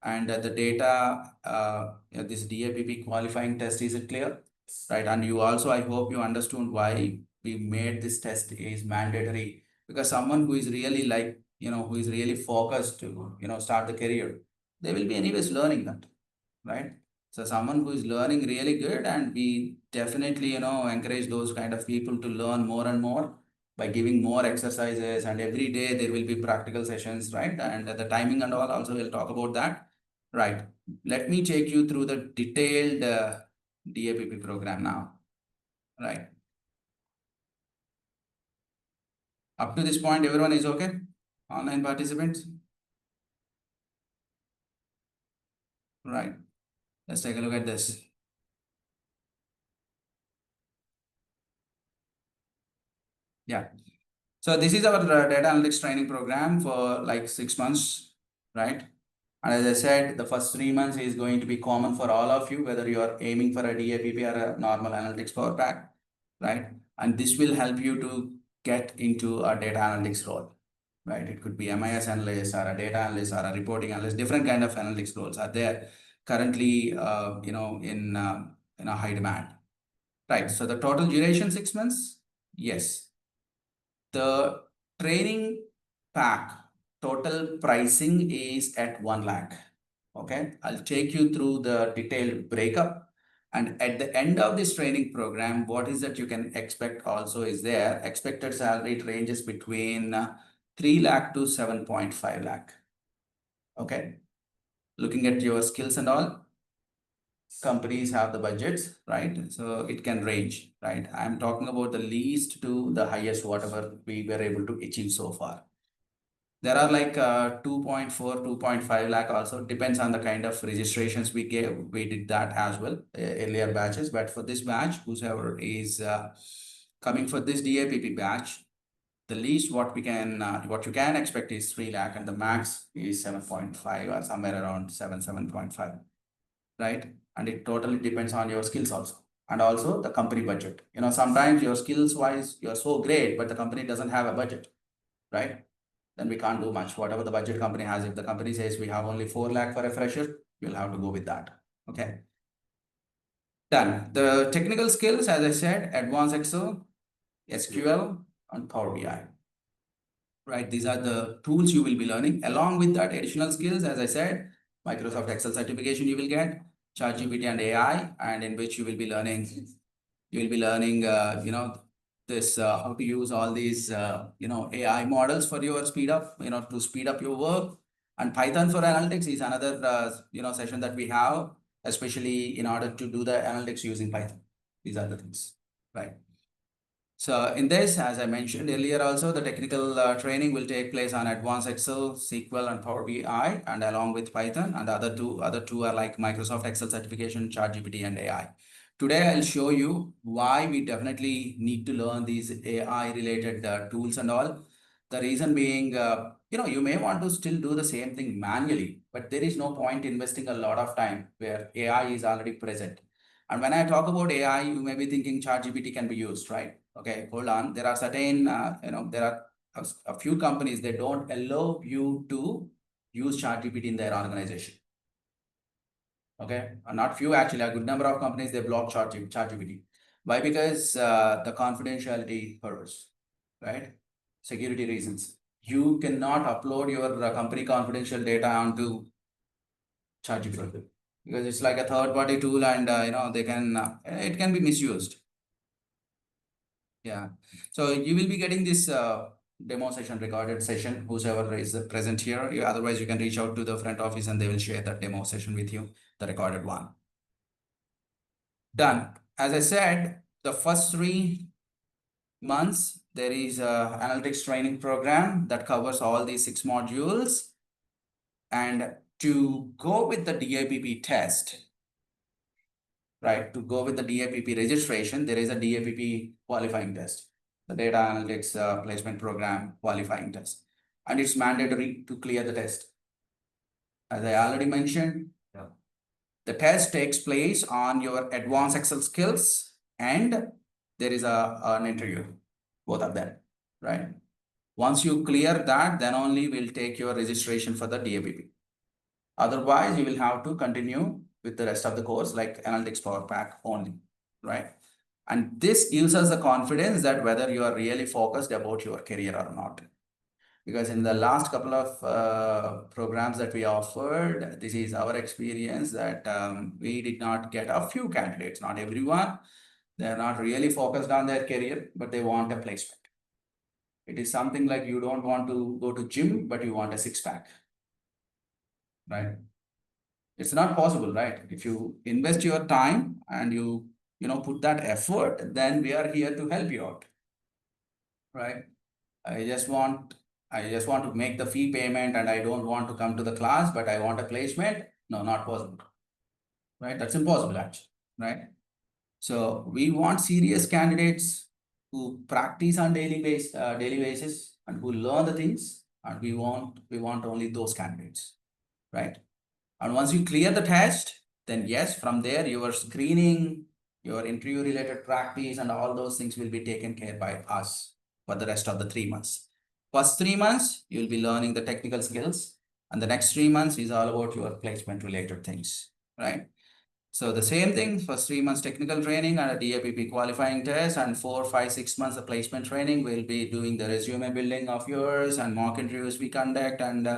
And the data, this DAPP qualifying test, is it clear? Right. And you also, I hope you understood why we made this test is mandatory, because someone who is really who is really focused to, start the career, they will be anyways learning that, right? So someone who is learning really good, and we definitely, encourage those kind of people to learn more and more by giving more exercises, and every day there will be practical sessions, right? And the timing and all also we'll talk about that, right? Let me take you through the detailed DAPP program now, right? Up to this point, everyone is okay? Online participants? Right. Let's take a look at this. Yeah. So this is our data analytics training program for like 6 months, right? And as I said, the first 3 months is going to be common for all of you, whether you are aiming for a DAPP or a normal analytics power pack, right? And this will help you to get into a data analytics role, right? It could be MIS analyst or a data analyst or a reporting analyst. Different kind of analytics roles are there currently, in a high demand, right? So the total duration 6 months, yes. The training pack total pricing is at 1 lakh. Okay, I'll take you through the detailed breakup. And at the end of this training program, what is that you can expect also is there. Expected salary ranges between 3 lakh to 7.5 lakh. Okay, looking at your skills and all, companies have the budgets, right? So it can range, right? I'm talking about the least to the highest, whatever we were able to achieve so far. There are like 2.4, 2.5 lakh also, depends on the kind of registrations we gave. We did that as well, earlier batches. But for this batch, whoever is coming for this DAPP batch, the least what you can expect is 3 lakh, and the max is 7.5 or somewhere around 7.5, right? And it totally depends on your skills also, and also the company budget. Sometimes your skills wise, you're so great, but the company doesn't have a budget, right? Then we can't do much. Whatever the budget company has, if the company says we have only 4 lakh for a fresher, you'll have to go with that. Okay. Done. The technical skills, as I said, advanced Excel, SQL, and Power BI. Right. These are the tools you will be learning. Along with that, additional skills, as I said, Microsoft Excel certification you will get, ChatGPT and AI, and in which you will be learning, this how to use all these AI models for your speed up, to speed up your work. And Python for analytics is another session that we have, especially in order to do the analytics using Python. These are the things, right? So in this, as I mentioned earlier also, the technical training will take place on Advanced Excel, SQL, and Power BI, and along with Python. And the other two are like Microsoft Excel certification, ChatGPT, and AI. Today, I'll show you why we definitely need to learn these AI-related tools and all. The reason being, you may want to still do the same thing manually, but there is no point investing a lot of time where AI is already present. And when I talk about AI, you may be thinking ChatGPT can be used, right? Okay, hold on. There are certain, there are a few companies, they don't allow you to use ChatGPT in their organization. Okay, not few actually, a good number of companies, they block ChatGPT. Why? Because the confidentiality purpose, right? Security reasons. You cannot upload your company confidential data onto ChatGPT because it's like a third-party tool, and they can it can be misused. Yeah. So you will be getting this demo session, recorded session, whosoever is present here. Otherwise, you can reach out to the front office and they will share that demo session with you, the recorded one. Done. As I said, the first 3 months, there is a analytics training program that covers all these 6 modules. And to go with the DAPP test, right, to go with the DAPP registration, there is a DAPP qualifying test, the Data Analytics Placement Program qualifying test. And it's mandatory to clear the test. As I already mentioned, the test takes place on your advanced Excel skills, and there is an interview, both of them, right? Once you clear that, then only we'll take your registration for the DAPP. Otherwise, you will have to continue with the rest of the course like Analytics Power Pack only, right? And this gives us the confidence that whether you are really focused about your career or not. Because in the last couple of programs that we offered, this is our experience that we did not get a few candidates, not everyone. They're not really focused on their career, but they want a placement. It is something like you don't want to go to gym, but you want a six-pack, right? It's not possible, right? If you invest your time and you put that effort, then we are here to help you out, right? I just want to make the fee payment and I don't want to come to the class, but I want a placement. No, not possible, right? That's impossible actually, right? So we want serious candidates who practice on daily basis and who learn the things, and we want only those candidates, right? And once you clear the test, then yes, from there, your screening, your interview related practice and all those things will be taken care by us for the rest of the 3 months. First 3 months, you'll be learning the technical skills, and the next 3 months is all about your placement related things, right? So the same thing, first 3 months technical training and a DAPP qualifying test, and 4, 5, 6 months of placement training. We'll be doing the resume building of yours and mock interviews we conduct, and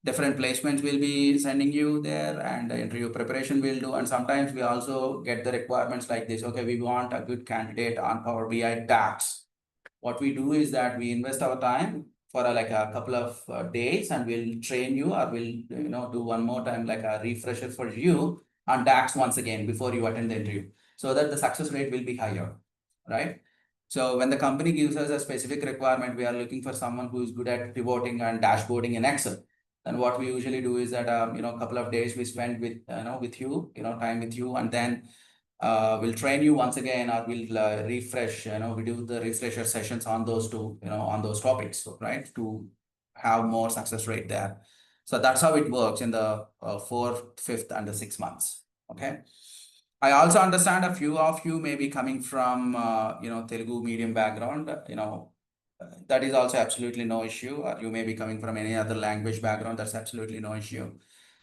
different placements will be sending you there, and interview preparation we'll do. And sometimes we also get the requirements like this. Okay, we want a good candidate on Power BI DAPPs. What we do is that we invest our time for like a couple of days, and we'll train you, or we'll do one more time like a refresher for you on DAX once again before you attend the interview, so that the success rate will be higher, right? So when the company gives us a specific requirement, we are looking for someone who is good at pivoting and dashboarding in Excel. Then what we usually do is that a couple of days we spend with with you, time with you, and then we'll train you once again, or we'll refresh, we do the refresher sessions on those two, on those topics, right? To have more success rate there. So that's how it works in the 4th, 5th, and the 6 months. Okay. I also understand a few of you may be coming from, Telugu medium background, that is also absolutely no issue. Or you may be coming from any other language background, that's absolutely no issue.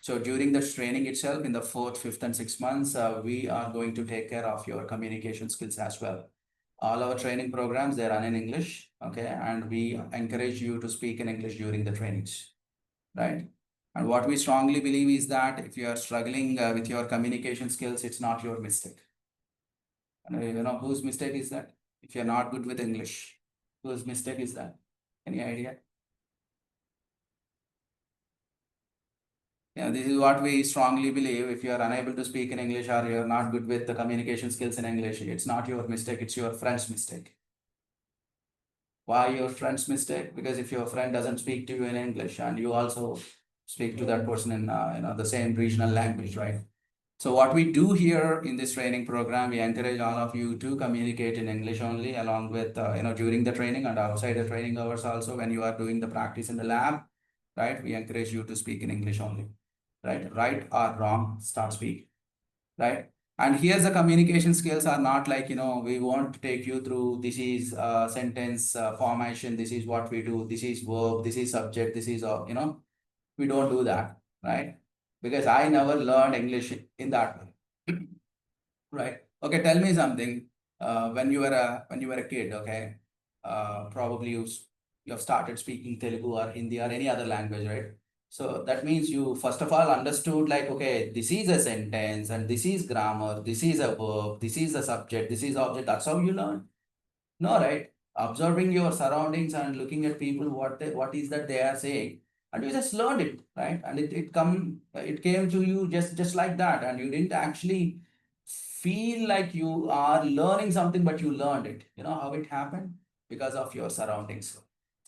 So during the training itself, in the 4th, 5th, and 6 months, we are going to take care of your communication skills as well. All our training programs, they run in English, okay? And we encourage you to speak in English during the trainings, right? And what we strongly believe is that if you are struggling with your communication skills, it's not your mistake. And whose mistake is that? If you're not good with English, whose mistake is that? Any idea? Yeah, this is what we strongly believe. If you are unable to speak in English, or you're not good with the communication skills in English, it's not your mistake, it's your friend's mistake. Why your friend's mistake? Because if your friend doesn't speak to you in English and you also speak to that person in the same regional language, right? So what we do here in this training program, we encourage all of you to communicate in English only, along with during the training and outside the training hours also, when you are doing the practice in the lab, right? We encourage you to speak in English only, right? Right or wrong, start speak, right? And here's the communication skills are not like, we won't take you through this is sentence formation, this is what we do, this is verb, this is subject, this is, we don't do that, right? Because I never learned English in that way, right? Okay, tell me something. When you were a kid, okay, probably you have started speaking Telugu or Hindi or any other language, right? So that means you first of all understood like, okay, this is a sentence and this is grammar, this is a verb, this is a subject, this is object. That's how you learn. No, right? Observing your surroundings and looking at people, what is that they are saying, and you just learned it, right? And it came to you just like that, and you didn't actually feel like you are learning something, but you learned it. You know how it happened? Because of your surroundings.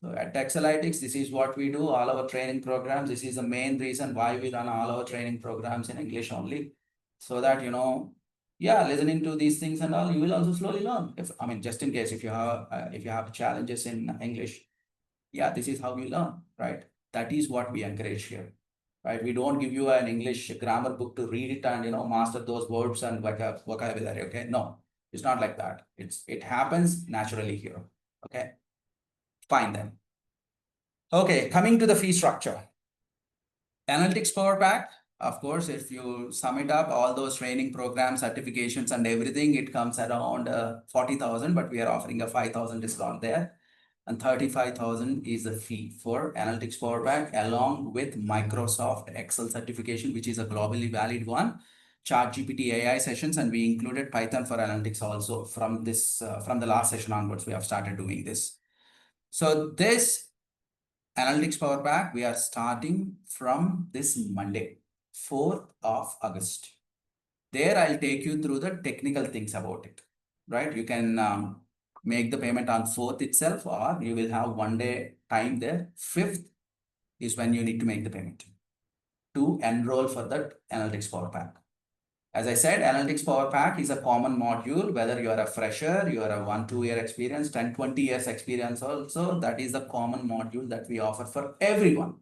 So at Excelytics, this is what we do, all our training programs. This is the main reason why we run all our training programs in English only, so that yeah, listening to these things and all, you will also slowly learn. Just in case if you have challenges in English, yeah, this is how you learn, right? That is what we encourage here, right? We don't give you an English grammar book to read it and master those words and vocabulary. Okay, no, it's not like that. It happens naturally here. Okay, fine then. Okay, coming to the fee structure. Analytics Power Pack, of course, if you sum it up, all those training programs, certifications, and everything, it comes around 40,000, but we are offering a 5,000 discount there. And 35,000 is the fee for Analytics Power Pack, along with Microsoft Excel certification, which is a globally valid one, ChatGPT AI sessions, and we included Python for Analytics also from the last session onwards. We have started doing this. So this Analytics Power Pack, we are starting from this Monday, 4th of August. There, I'll take you through the technical things about it, right? You can make the payment on 4th itself, or you will have 1 day time there. 5th is when you need to make the payment to enroll for that Analytics Power Pack. As I said, Analytics Power Pack is a common module, whether you are a fresher, you are a 1-2 year experience, 10-20 years experience also, that is the common module that we offer for everyone.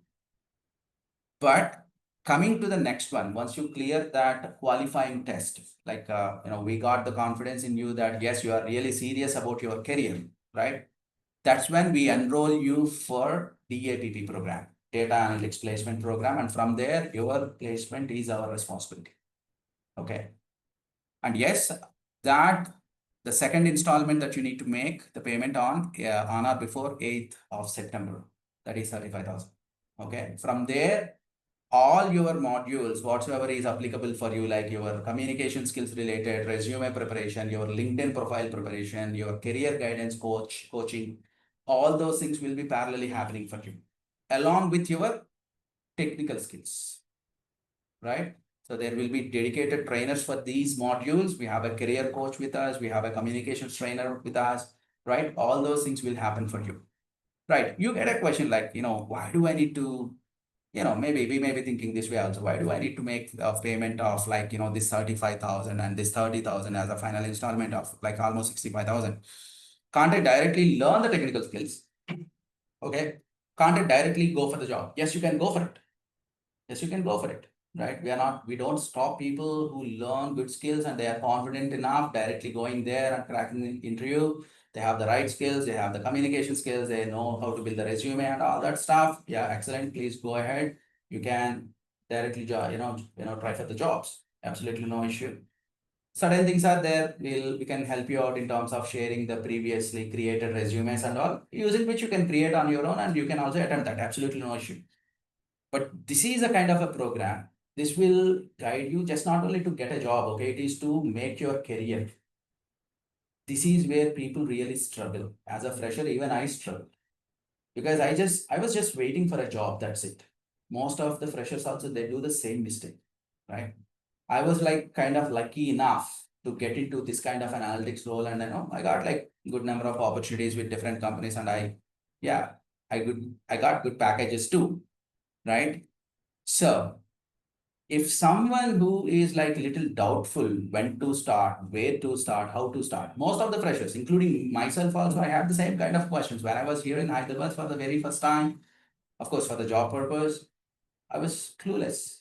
But coming to the next one, once you clear that qualifying test, like, we got the confidence in you that yes, you are really serious about your career, right? That's when we enroll you for DAPP program, Data Analytics Placement Program. And from there, your placement is our responsibility. Okay. And yes, that the second installment that you need to make the payment on or before 8th of September, that is 35,000. Okay. From there, all your modules, whatsoever is applicable for you, like your communication skills related, resume preparation, your LinkedIn profile preparation, your career guidance coaching, all those things will be parallelly happening for you, along with your technical skills, right? So there will be dedicated trainers for these modules. We have a career coach with us. We have a communications trainer with us, right? All those things will happen for you, right? You get a question like, why do I need to, maybe we may be thinking this way also. Why do I need to make a payment of like, this 35,000 and this 30,000 as a final installment of like almost 65,000? Can't I directly learn the technical skills? Okay. Can't I directly go for the job? Yes, you can go for it. Yes, you can go for it, right? We don't stop people who learn good skills and they are confident enough directly going there and cracking the interview. They have the right skills, they have the communication skills, they know how to build the resume and all that stuff. Yeah, excellent. Please go ahead. You can directly try for the jobs. Absolutely no issue. Certain things are there. We can help you out in terms of sharing the previously created resumes and all, using which you can create on your own and you can also attempt that. Absolutely no issue. But this is a kind of a program. This will guide you just not only to get a job, okay? It is to make your career. This is where people really struggle. As a fresher, even I struggled. Because I was just waiting for a job, that's it. Most of the freshers also, they do the same mistake, right? I was like kind of lucky enough to get into this kind of an analytics role. And I got like good number of opportunities with different companies, and I got good packages too, right? So if someone who is like little doubtful when to start, where to start, how to start, most of the freshers, including myself also, I have the same kind of questions. When I was here in Hyderabad for the very first time, of course, for the job purpose, I was clueless.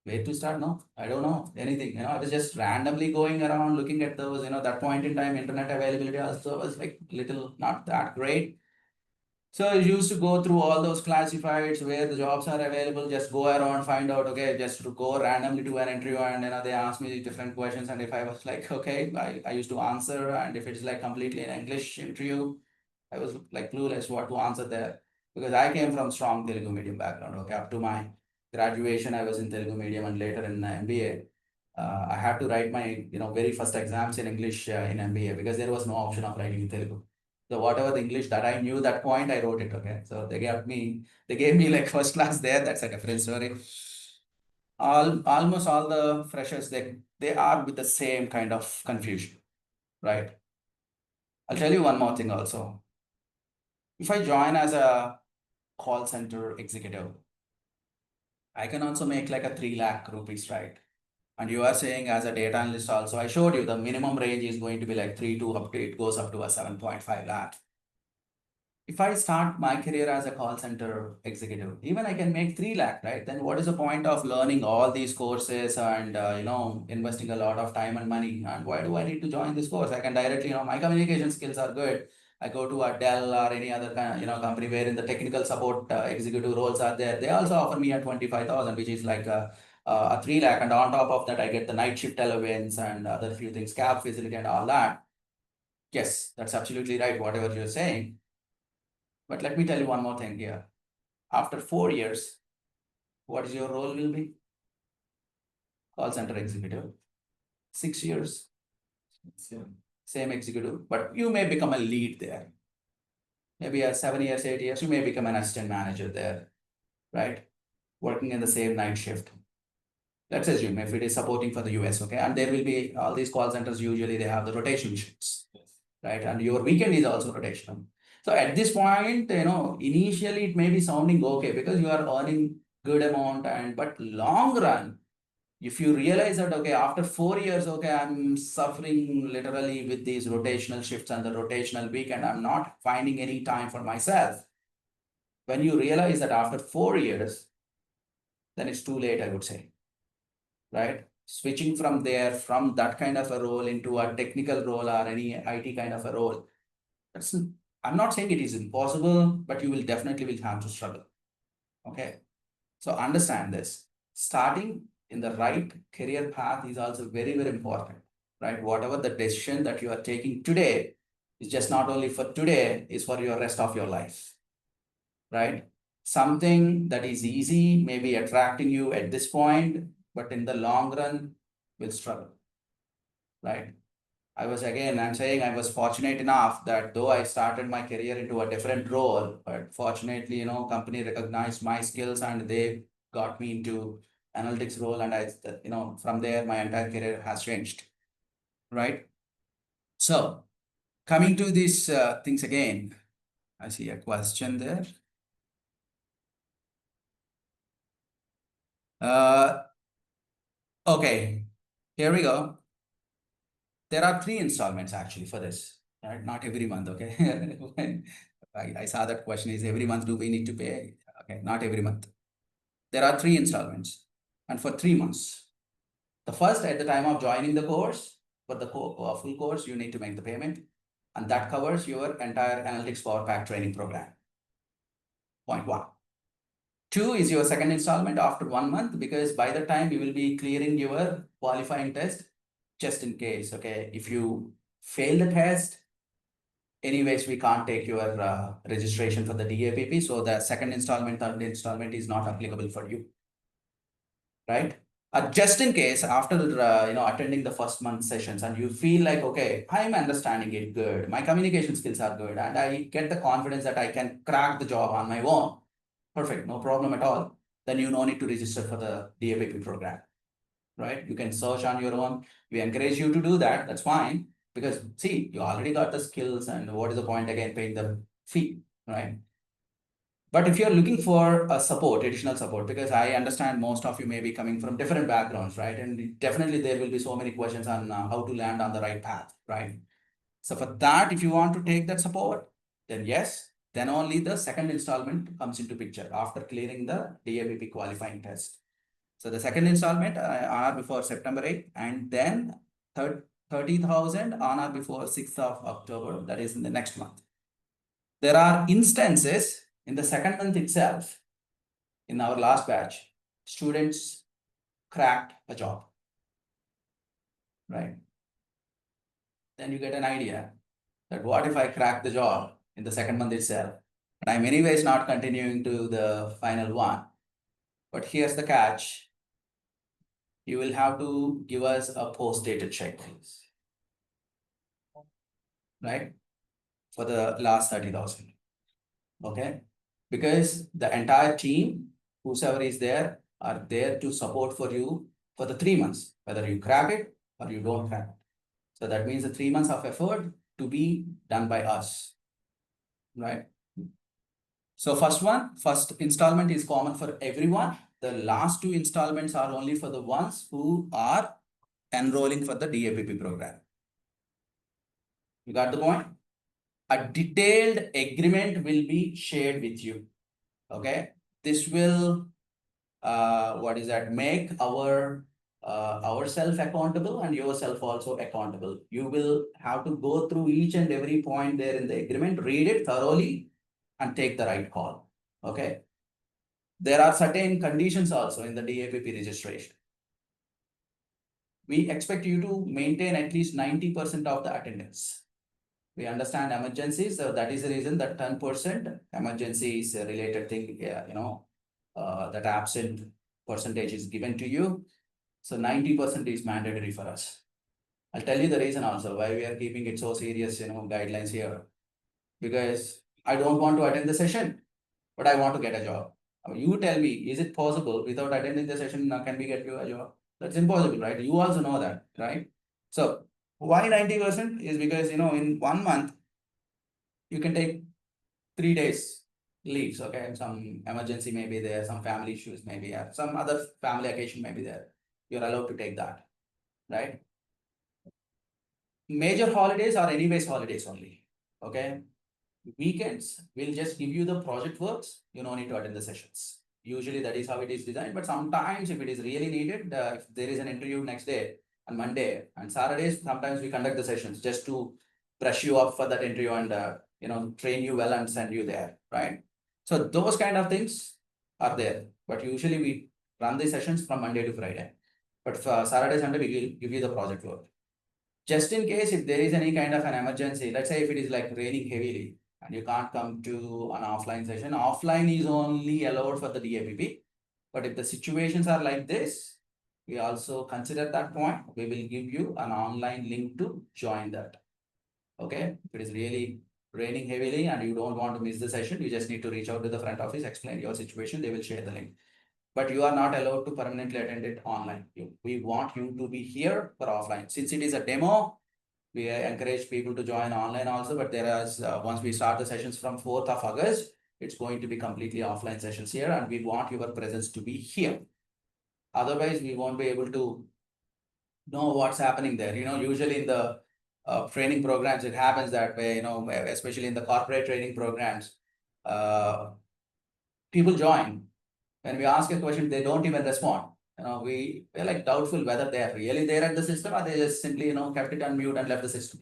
Where to start? No, I don't know anything. I was just randomly going around looking at those, that point in time, internet availability also was like little not that great. So I used to go through all those classifieds where the jobs are available, just go around, find out, okay, just to go randomly to an interview, and they ask me different questions. And if I was like, okay, I used to answer. And if it's like completely an English interview, I was like clueless what to answer there, because I came from strong Telugu medium background. Okay, up to my graduation, I was in Telugu medium, and later in MBA, I had to write my very first exams in English in MBA, because there was no option of writing in Telugu. So whatever the English that I knew that point, I wrote it. Okay, so they gave me like first class there. That's a different story. Almost all the freshers, they are with the same kind of confusion, right? I'll tell you one more thing also. If I join as a call center executive, I can also make like a 3 lakh rupees, right? And you are saying as a data analyst also, I showed you the minimum range is going to be like 3 to up to, it goes up to a 7.5 lakh. If I start my career as a call center executive, even I can make 3 lakh, right? Then what is the point of learning all these courses and, investing a lot of time and money? And why do I need to join this course? I can directly, my communication skills are good. I go to a Dell or any other kind of, company where in the technical support executive roles are there. They also offer me a 25,000, which is like a 3 lakh. And on top of that, I get the night shift allowance and other few things, cab facility and all that. Yes, that's absolutely right, whatever you're saying. But let me tell you one more thing here. After 4 years, what is your role will be? Call center executive. 6 years, same executive, but you may become a lead there. Maybe 7 years, 8 years, you may become an assistant manager there, right? Working in the same night shift. Let's assume if it is supporting for the US, okay? And there will be all these call centers, usually they have the rotation shifts, right? And your weekend is also rotational. So at this point, initially it may be sounding okay because you are earning good amount, but long run, if you realize that, okay, after 4 years, okay, I'm suffering literally with these rotational shifts and the rotational weekend, I'm not finding any time for myself. When you realize that after 4 years, then it's too late, I would say, right? Switching from that kind of a role into a technical role or any IT kind of a role, I'm not saying it is impossible, but you will definitely have to struggle. Okay. So understand this. Starting in the right career path is also very, very important, right? Whatever the decision that you are taking today is just not only for today, is for your rest of your life, right? Something that is easy may be attracting you at this point, but in the long run will struggle, right? I'm saying I was fortunate enough that though I started my career into a different role, but fortunately, company recognized my skills and they got me into analytics role. And from there, my entire career has changed, right? So coming to these things again, I see a question there. Okay, here we go. There are 3 installments actually for this, right? Not every month, okay? I saw that question, is every month do we need to pay? Okay, not every month. There are 3 installments and for 3 months. The first at the time of joining the course, for the full course, you need to make the payment, and that covers your entire Analytics Power Pack training program. Point 1. 2 is your second installment after 1 month, because by the time you will be clearing your qualifying test, just in case, okay, if you fail the test, anyways, we can't take your registration for the DAPP. So the second installment, third installment is not applicable for you, right? Just in case after attending the first month sessions and you feel like, okay, I'm understanding it good, my communication skills are good, and I get the confidence that I can crack the job on my own. Perfect, no problem at all. Then you no need to register for the DAPP program. right? You can search on your own. We encourage you to do that. That's fine. Because see, you already got the skills, and what is the point again paying the fee, right? But if you're looking for a support, additional support, because I understand most of you may be coming from different backgrounds, right? And definitely there will be so many questions on how to land on the right path, right? So for that, if you want to take that support, then yes, then only the second installment comes into picture after clearing the DAPP qualifying test. So the second installment on or before September 8th, and then 30,000 on or before 6th of October, that is in the next month. There are instances in the second month itself, in our last batch, students cracked a job, right? Then you get an idea that what if I crack the job in the second month itself? And I'm anyways not continuing to the final one. But here's the catch. You will have to give us a post-dated check, right? For the last 30,000, okay? Because the entire team, whoever is there, are there to support for you for the 3 months, whether you crack it or you don't crack it. So that means the 3 months of effort to be done by us, right? So first installment is common for everyone. The last 2 installments are only for the ones who are enrolling for the DAPP program. You got the point? A detailed agreement will be shared with you. Okay, this will make ourself accountable and yourself also accountable. You will have to go through each and every point there in the agreement, read it thoroughly, and take the right call. Okay. There are certain conditions also in the DAPP registration. We expect you to maintain at least 90% of the attendance. We understand emergencies, so that is the reason that 10% emergency is a related thing, that absent percentage is given to you. So 90% is mandatory for us. I'll tell you the reason also why we are keeping it so serious, guidelines here. Because I don't want to attend the session, but I want to get a job. You tell me, is it possible without attending the session, can we get you a job? That's impossible, right? You also know that, right? So why 90% is because, in 1 month, you can take 3 days leaves, okay? Some emergency may be there, some family issues may be there, some other family occasion may be there. You're allowed to take that, right? Major holidays are anyways holidays only, okay? Weekends will just give you the project works, you don't need to attend the sessions. Usually that is how it is designed, but sometimes if it is really needed, if there is an interview next day, on Monday and Saturdays, sometimes we conduct the sessions just to brush you up for that interview and train you well and send you there, right? So those kind of things are there, but usually we run the sessions from Monday to Friday. But for Saturday, Sunday, we will give you the project work. Just in case if there is any kind of an emergency, let's say if it is like raining heavily and you can't come to an offline session, offline is only allowed for the DAPP. But if the situations are like this, we also consider that point. We will give you an online link to join that. Okay, if it is really raining heavily and you don't want to miss the session, you just need to reach out to the front office, explain your situation, they will share the link. But you are not allowed to permanently attend it online. We want you to be here for offline. Since it is a demo, we encourage people to join online also, but once we start the sessions from 4th of August, it's going to be completely offline sessions here, and we want your presence to be here. Otherwise, we won't be able to know what's happening there. Usually in the training programs, it happens that way, especially in the corporate training programs, people join. When we ask a question, they don't even respond. We're like doubtful whether they are really there at the system or they just simply, kept it on mute and left the system.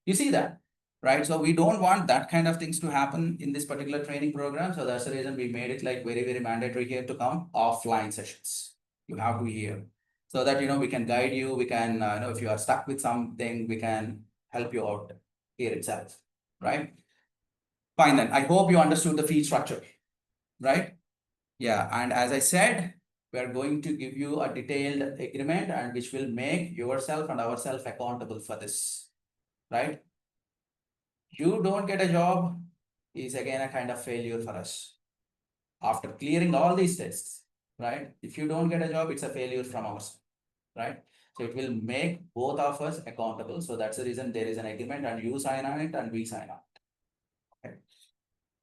You see that, right? So we don't want that kind of things to happen in this particular training program. So that's the reason we made it like very, very mandatory here to come offline sessions. You have to be here so that, we can guide you. We can, if you are stuck with something, we can help you out here itself, right? Fine then. I hope you understood the fee structure, right? Yeah, and as I said, we are going to give you a detailed agreement and which will make yourself and ourselves accountable for this, right? You don't get a job is again a kind of failure for us. After clearing all these tests, right? If you don't get a job, it's a failure from our side. right? So it will make both of us accountable. So that's the reason there is an agreement, and you sign on it and we sign on it. Okay.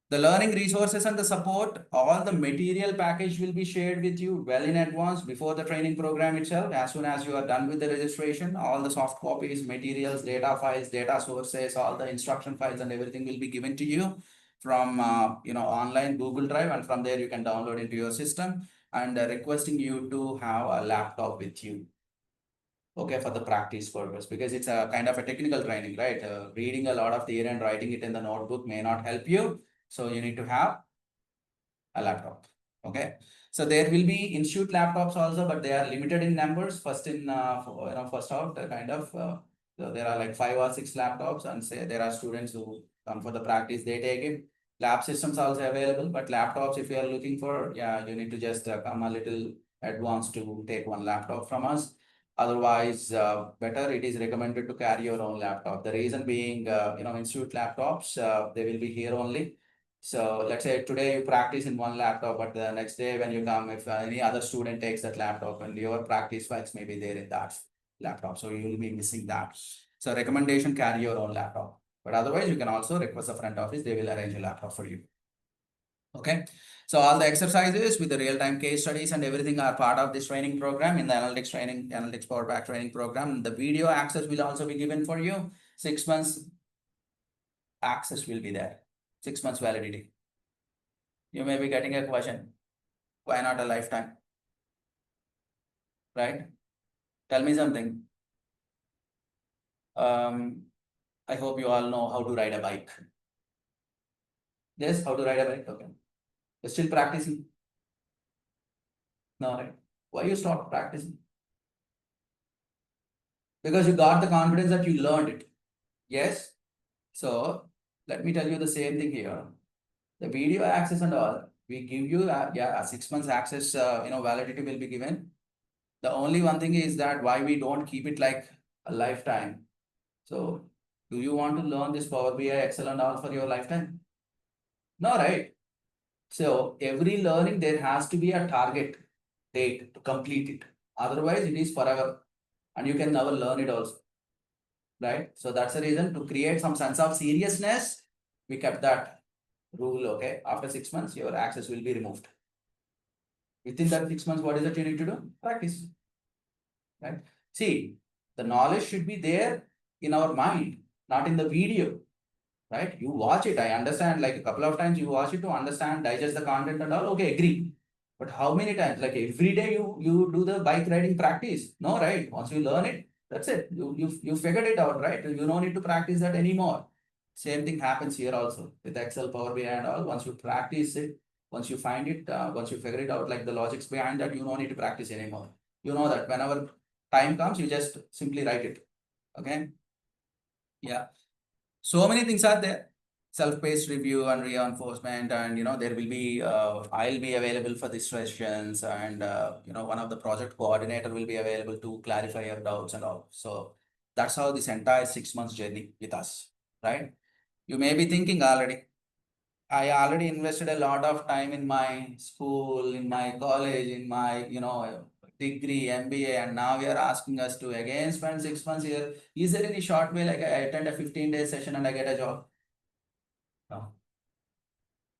The learning resources and the support, all the material package will be shared with you well in advance before the training program itself. As soon as you are done with the registration, all the soft copies, materials, data files, data sources, all the instruction files and everything will be given to you from online Google Drive, and from there you can download into your system, and requesting you to have a laptop with you. Okay, for the practice purpose, because it's a kind of a technical training, right? Reading a lot of theory and writing it in the notebook may not help you. So you need to have a laptop. Okay. So there will be institute laptops also, but they are limited in numbers. First in, first out kind of, so there are like 5 or 6 laptops, and say there are students who come for the practice, they take it. Lab systems also available, but laptops, if you are looking for, yeah, you need to just come a little advanced to take one laptop from us. Otherwise, better it is recommended to carry your own laptop. The reason being, institute laptops, they will be here only. So let's say today you practice in one laptop, but the next day when you come, if any other student takes that laptop, and your practice files may be there in that laptop, so you will be missing that. So recommendation, carry your own laptop. But otherwise, you can also request the front office, they will arrange a laptop for you. Okay. So all the exercises with the real-time case studies and everything are part of this training program in the analytics power back training program. The video access will also be given for you. 6 months access will be there. 6 months validity. You may be getting a question, why not a lifetime? Right? Tell me something. I hope you all know how to ride a bike. Yes, how to ride a bike? Okay. You're still practicing? No, right? Why you stopped practicing? Because you got the confidence that you learned it. Yes? So, let me tell you the same thing here. The video access and all, we give you, a 6 months access, validity will be given. The only one thing is that why we don't keep it like a lifetime. So, do you want to learn this Power BI, Excel and all for your lifetime? No, right? So, every learning, there has to be a target date to complete it. Otherwise, it is forever. And you can never learn it also. Right? So, that's the reason, to create some sense of seriousness, we kept that rule. Okay. After 6 months, your access will be removed. Within that 6 months, what is it you need to do? Practice. Right? See, the knowledge should be there in our mind, not in the video. Right? You watch it, I understand, like a couple of times you watch it to understand, digest the content and all, okay, agree. But how many times? Like every day you do the bike riding practice? No, right? Once you learn it, that's it. You figured it out, right? You don't need to practice that anymore. Same thing happens here also with Excel, Power BI and all. Once you practice it, once you find it, once you figure it out, like the logics behind that, you don't need to practice anymore. You know that whenever time comes, you just simply write it. Okay. Yeah. So many things are there. Self-paced review and reinforcement, and there will be I'll be available for these sessions, and one of the project coordinator will be available to clarify your doubts and all. So that's how this entire 6 months journey with us, right? You may be thinking already, I already invested a lot of time in my school, in my college, in my degree, MBA, and now you are asking us to again spend 6 months here. Is there any short way, like I attend a 15-day session and I get a job? No.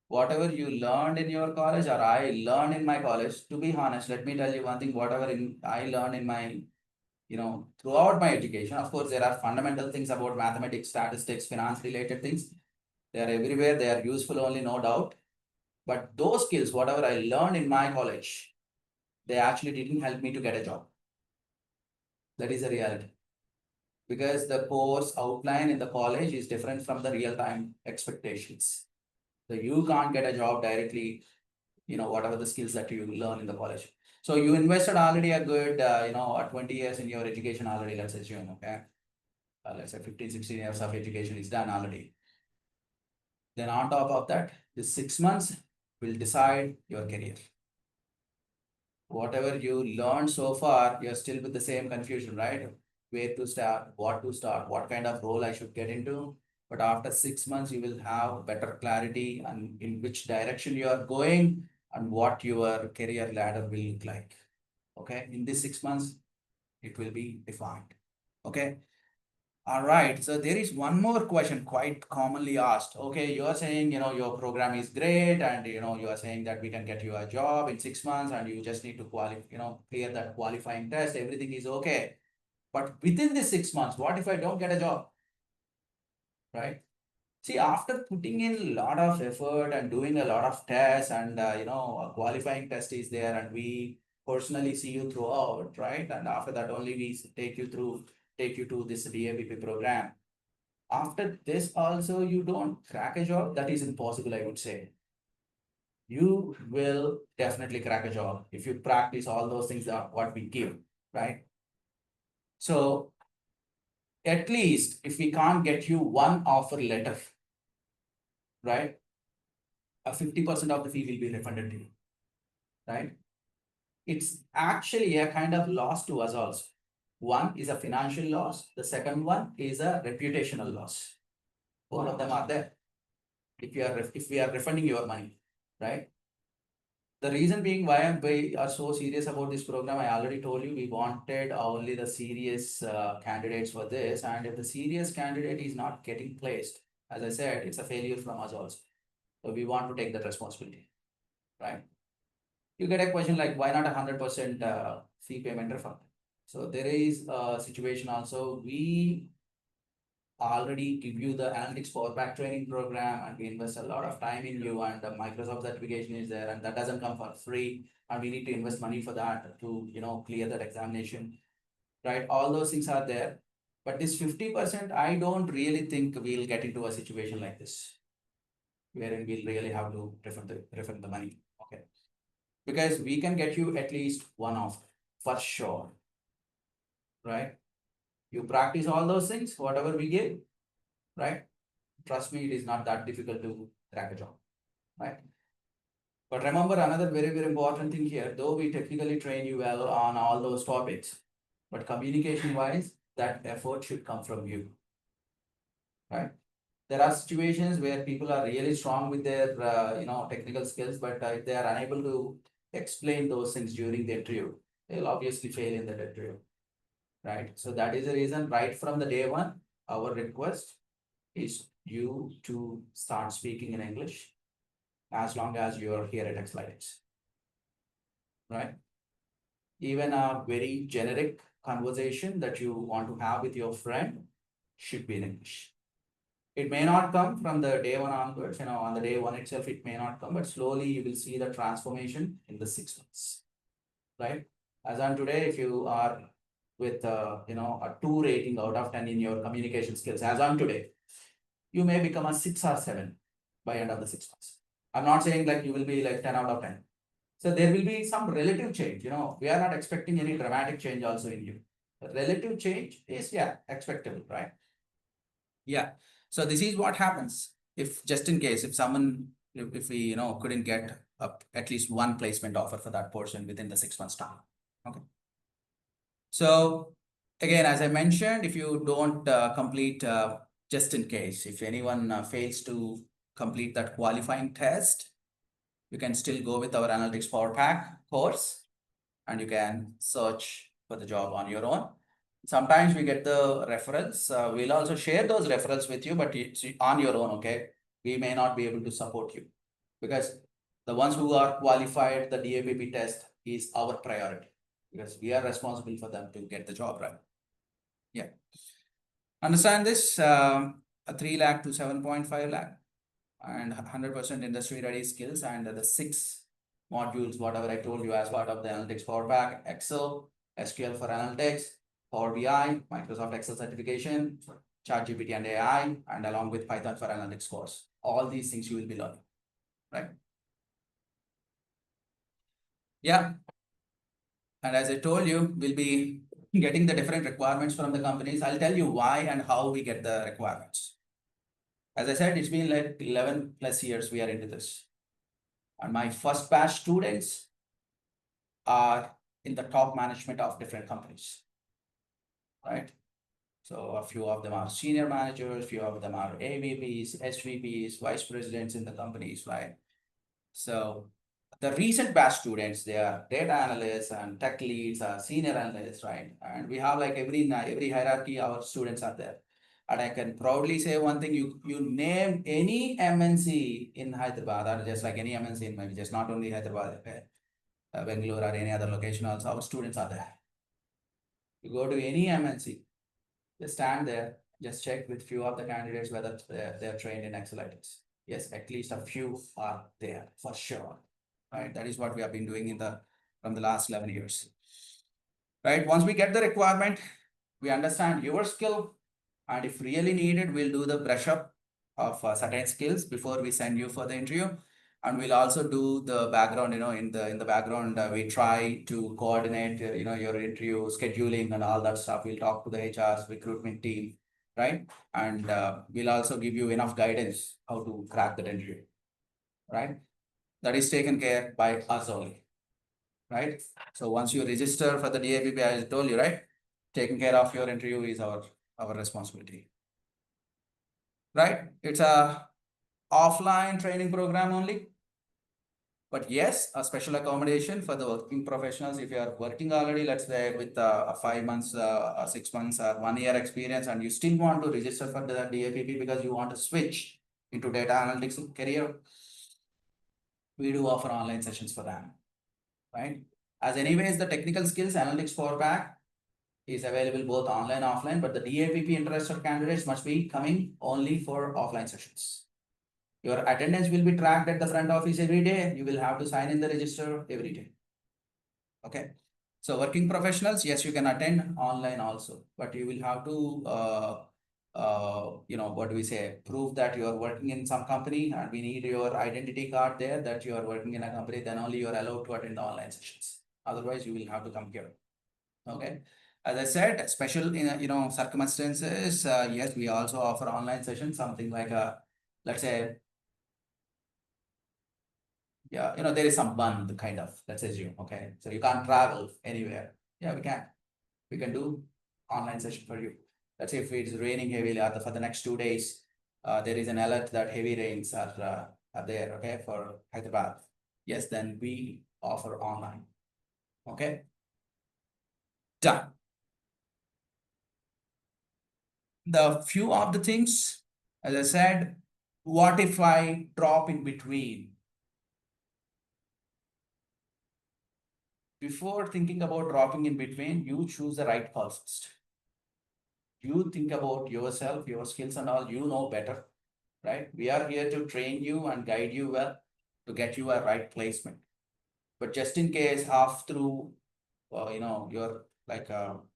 Whatever you learned in your college, or I learned in my college, to be honest, let me tell you one thing, whatever I learned in my, throughout my education, of course, there are fundamental things about mathematics, statistics, finance related things. They are everywhere. They are useful only, no doubt. But those skills, whatever I learned in my college, they actually didn't help me to get a job. That is a reality. Because the course outline in the college is different from the real-time expectations. So you can't get a job directly, whatever the skills that you learn in the college. So you invested already a good, 20 years in your education already, let's assume, okay? Let's say 15, 16 years of education is done already. Then on top of that, this 6 months will decide your career. Whatever you learned so far, you're still with the same confusion, right? Where to start, what kind of role I should get into. But after 6 months, you will have better clarity on in which direction you are going and what your career ladder will look like. Okay, in these 6 months, It will be defined. Okay. All right. So there is one more question quite commonly asked. Okay, you are saying, your program is great, and you are saying that we can get you a job in 6 months, and you just need to clear that qualifying test. Everything is okay. But within the 6 months, what if I don't get a job? Right? See, after putting in a lot of effort and doing a lot of tests, and a qualifying test is there, and we personally see you throughout, right? And after that, only we take you to this DAPP program. After this, also you don't crack a job. That is impossible, I would say. You will definitely crack a job if you practice all those things that what we give, right? So at least if we can't get you one offer letter, right? A 50% of the fee will be refunded to you, right? It's actually a kind of loss to us also. One is a financial loss. The second one is a reputational loss. Both of them are there. If we are refunding your money, right? The reason being why we are so serious about this program, I already told you, we wanted only the serious candidates for this. And if the serious candidate is not getting placed, as I said, it's a failure from us also. So we want to take that responsibility, right? You get a question like, why not 100% fee payment refund? So there is a situation also. We already give you the analytics power pack training program, and we invest a lot of time in you, and the Microsoft certification is there, and that doesn't come for free, and we need to invest money for that to clear that examination, right? All those things are there, but this 50%, I don't really think we'll get into a situation like this wherein we'll really have to refund the money. Okay, because we can get you at least one offer for sure, right? You practice all those things, whatever we give, right? Trust me, it is not that difficult to crack a job, right? But remember another very, very important thing here, though we technically train you well on all those topics, but communication wise, that effort should come from you, right? There are situations where people are really strong with their, technical skills, but if they are unable to explain those things during the interview, they'll obviously fail in that interview, right? So that is the reason right from the day one, our request is you to start speaking in English as long as you are here at Excelytics, right? Even a very generic conversation that you want to have with your friend should be in English. It may not come from the day one onwards, on the day one itself, it may not come, but slowly you will see the transformation in the 6 months, right? As on today, if you are with, a 2 rating out of 10 in your communication skills, as on today, you may become a 6 or 7 by end of the 6 months. I'm not saying like you will be like 10 out of 10. So there will be some relative change, we are not expecting any dramatic change also in you. The relative change is, yeah, expectable, right? Yeah. So this is what happens if, just in case, if someone, if we, couldn't get at least one placement offer for that person within the 6 months time. Okay. So again, as I mentioned, if you don't complete, just in case, if anyone fails to complete that qualifying test, you can still go with our Analytics Power Pack course, and you can search for the job on your own. Sometimes we get the referrals. We'll also share those referrals with you, but it's on your own, okay? We may not be able to support you because the ones who are qualified, the DAPP test is our priority because we are responsible for them to get the job right. Yeah. Understand this? A 3 lakh to 7.5 lakh and 100% industry ready skills, and the 6 modules, whatever I told you as part of the Analytics Power Pack: Excel, SQL for Analytics, Power BI, Microsoft Excel certification, ChatGPT and AI, and along with Python for Analytics course. All these things you will be learning, right? Yeah. And as I told you, we'll be getting the different requirements from the companies. I'll tell you why and how we get the requirements. As I said, it's been like 11 plus years we are into this. And my first batch students are in the top management of different companies, right? So a few of them are senior managers, few of them are AVPs, SVPs, vice presidents in the companies, right? So the recent batch students, they are data analysts and tech leads, senior analysts, right? And we have like every hierarchy, our students are there. And I can proudly say one thing, you name any MNC in Hyderabad, or just like any MNC in maybe just not only Hyderabad, okay? Bangalore or any other location also, our students are there. You go to any MNC, just stand there, just check with few of the candidates whether they're trained in Excelytics. Yes, at least a few are there for sure, right? That is what we have been doing from the last 11 years, right? Once we get the requirement, we understand your skill, and if really needed, we'll do the brush up of certain skills before we send you for the interview. And we'll also do the background, in the background, we try to coordinate, your interview scheduling and all that stuff. We'll talk to the HR's recruitment team, right? And we'll also give you enough guidance how to crack that interview, right? That is taken care by us only, right? So once you register for the DAPP, as I told you, right? Taking care of your interview is our responsibility, right? It's a offline training program only. But yes, a special accommodation for the working professionals. If you are working already, let's say with a 5 months, 6 months, or 1 year experience, and you still want to register for the DAPP because you want to switch into data analytics career, we do offer online sessions for them, right? As anyways, the technical skills analytics fallback is available both online and offline, but the DAPP interested candidates must be coming only for offline sessions. Your attendance will be tracked at the front office every day. You will have to sign in the register every day. Okay. So working professionals, yes, you can attend online also, but you will have to, what do we say? Prove that you are working in some company, and we need your identity card there that you are working in a company. Then only you are allowed to attend the online sessions. Otherwise, you will have to come here. Okay. As I said, special in circumstances, yes, we also offer online sessions, something like let's say, yeah, there is some bund kind of, let's assume, okay? So you can't travel anywhere. Yeah, we can do online session for you. Let's say if it's raining heavily for the next 2 days, there is an alert that heavy rains are there, okay, for Hyderabad. Yes, then we offer online, okay? Done. The few of the things, as I said, what if I drop in between? Before thinking about dropping in between, you choose the right call first. You think about yourself, your skills and all, you know better, right? We are here to train you and guide you well to get you a right placement. But just in case half through, you're like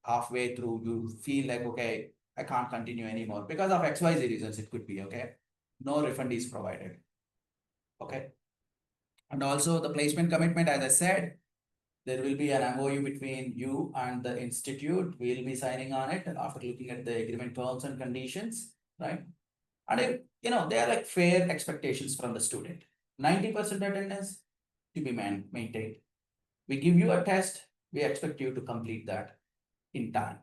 halfway through, you feel like, okay, I can't continue anymore because of XYZ reasons, it could be, okay? No refund is provided, okay? And also the placement commitment, as I said, there will be an MOU between you and the institute. We'll be signing on it after looking at the agreement terms and conditions, right? And they are like fair expectations from the student. 90% attendance to be maintained. We give you a test, we expect you to complete that in time.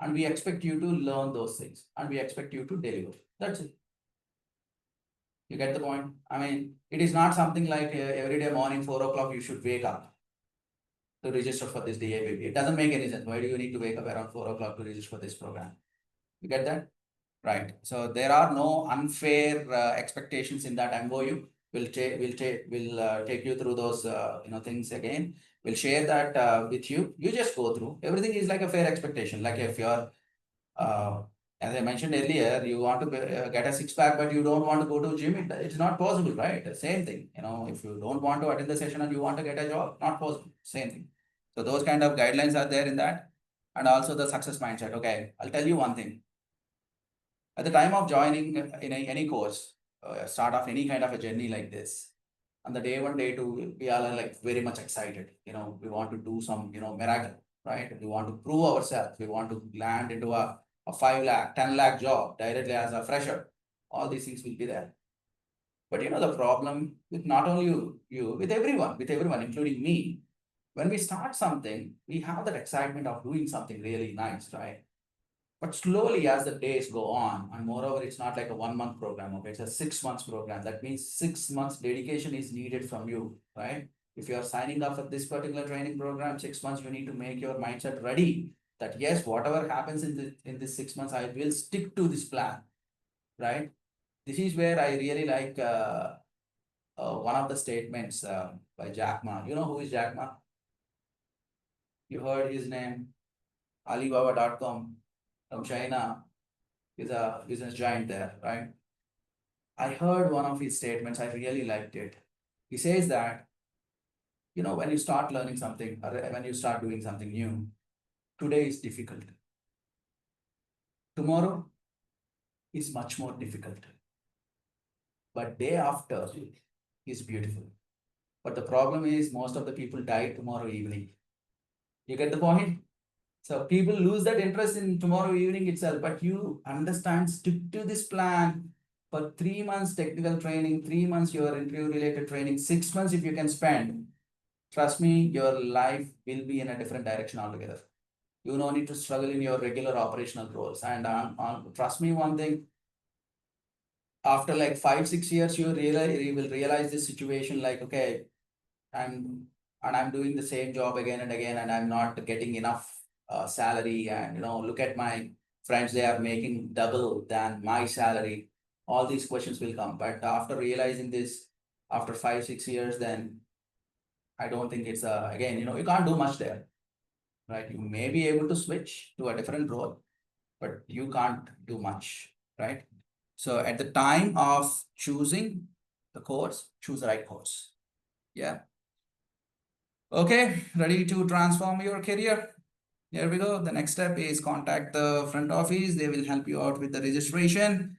And we expect you to learn those things. And we expect you to deliver. That's it. You get the point? I mean, it is not something like every day morning, 4 o'clock, you should wake up to register for this DAPP. It doesn't make any sense. Why do you need to wake up around 4 o'clock to register for this program? You get that? Right. So there are no unfair expectations in that MOU. We'll take you through those things again. We'll share that with you. You just go through. Everything is like a fair expectation. Like if you're as I mentioned earlier, you want to get a six-pack, but you don't want to go to gym. It's not possible, right? The same thing. If you don't want to attend the session and you want to get a job, not possible. Same thing. So those kind of guidelines are there in that. And also the success mindset. Okay, I'll tell you one thing. At the time of joining in any course, start off any kind of a journey like this, on the day 1, day 2, we are like very much excited. We want to do some, miracle, right? We want to prove ourselves. We want to land into a 5 lakh, 10 lakh job directly as a fresher. All these things will be there. But the problem with not only you, with everyone, including me, when we start something, we have that excitement of doing something really nice, right? But slowly as the days go on, and moreover, it's not like a 1 month program, okay? It's a 6 months program. That means 6 months dedication is needed from you, right? If you are signing up for this particular training program, 6 months, you need to make your mindset ready that yes, whatever happens in this 6 months, I will stick to this plan, right? This is where I really like one of the statements by Jack Ma. You know who is Jack Ma? You heard his name, Alibaba.com from China is a business giant there, right? I heard one of his statements, I really liked it. He says that, when you start learning something or when you start doing something new, today is difficult. Tomorrow is much more difficult. But day after is beautiful. But the problem is most of the people die tomorrow evening. You get the point? So people lose that interest in tomorrow evening itself, but you understand, stick to this plan for 3 months technical training, 3 months your interview related training, 6 months if you can spend, trust me, your life will be in a different direction altogether. You don't need to struggle in your regular operational roles. And trust me one thing, after like 5-6 years, you will realize this situation like, okay, I'm doing the same job again and again, and I'm not getting enough salary. And look at my friends; they are making double than my salary. All these questions will come, but after realizing this, after 5-6 years, then I don't think it's again. You can't do much there, right? You may be able to switch to a different role, but you can't do much, right? So at the time of choosing the course, choose the right course. Yeah. Okay, ready to transform your career? Here we go. The next step is contact the front office. They will help you out with the registration.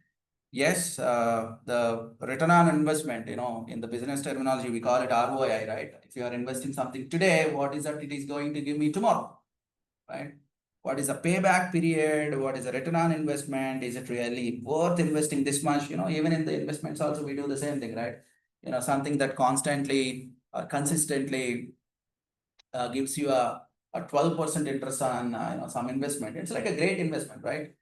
Yes, the return on investment, in the business terminology, we call it ROI, right? If you are investing something today, what is that it is going to give me tomorrow, right? What is the payback period? What is the return on investment? Is it really worth investing this much? Even in the investments also, we do the same thing, right? Something that constantly or consistently gives you a 12% interest on some investment. It's like a great investment, right?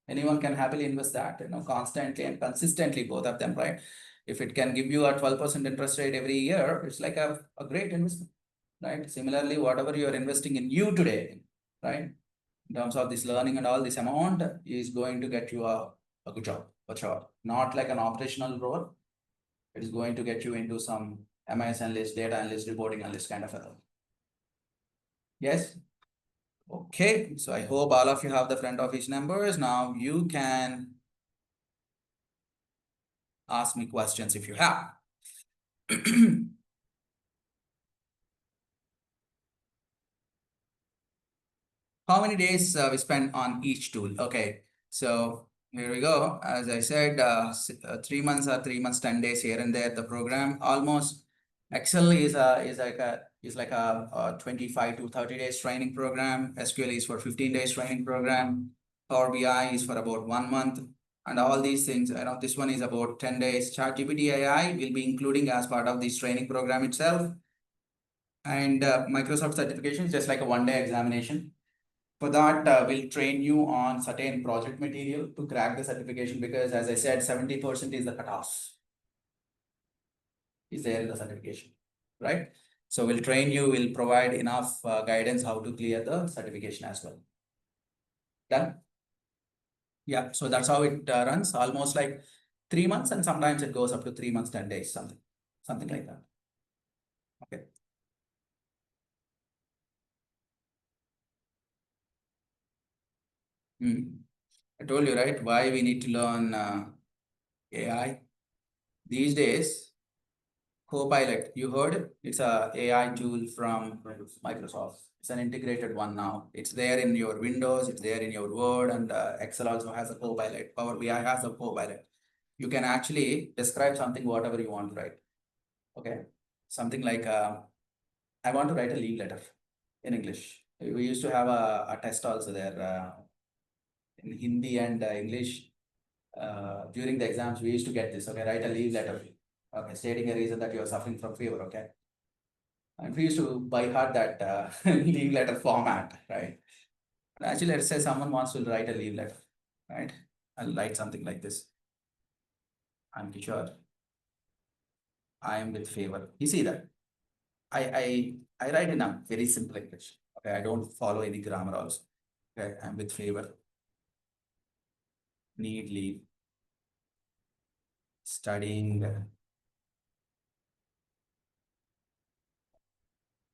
Anyone can happily invest that, constantly and consistently, both of them, right? If it can give you a 12% interest rate every year, it's like a great investment, right? Similarly, whatever you are investing in you today, right? In terms of this learning and all, this amount is going to get you a good job, for sure. Not like an operational role. It is going to get you into some MIS analyst, data analyst, reporting analyst kind of a role. Yes? Okay, so I hope all of you have the front office numbers. Now you can ask me questions if you have. How many days we spend on each tool? Okay, so here we go. As I said, 3 months or 3 months, 10 days here and there. The program almost Excel is like a 25 to 30 days training program. SQL is for 15 days training program. Power BI is for about 1 month. And all these things, this one is about 10 days. ChatGPT AI will be including as part of this training program itself. And Microsoft certification is just like a 1-day examination. For that, we'll train you on certain project material to crack the certification because, as I said, 70% is the cutoff. Is there in the certification, right? So we'll train you, we'll provide enough guidance how to clear the certification as well. Done? Yeah, so that's how it runs, almost like 3 months, and sometimes it goes up to 3 months, 10 days, something like that. Okay. I told you, right, why we need to learn AI. These days, Copilot, you heard it? It's a AI tool from Microsoft. It's an integrated one now. It's there in your Windows, it's there in your Word, and Excel also has a Copilot. Power BI has a Copilot. You can actually describe something whatever you want to write. Okay, something like I want to write a leave letter in English. We used to have a test also there in Hindi and English. During the exams, we used to get this. Okay, write a leave letter. Okay, stating a reason that you are suffering from fever. Okay, and we used to by heart that leave letter format, right? Actually, let's say someone wants to write a leave letter, right? I'll write something like this. I'm Kishore. I am with fever. You see that? I write in a very simple English. Okay, I don't follow any grammar also. Okay, I'm with favor. Need leave. Studying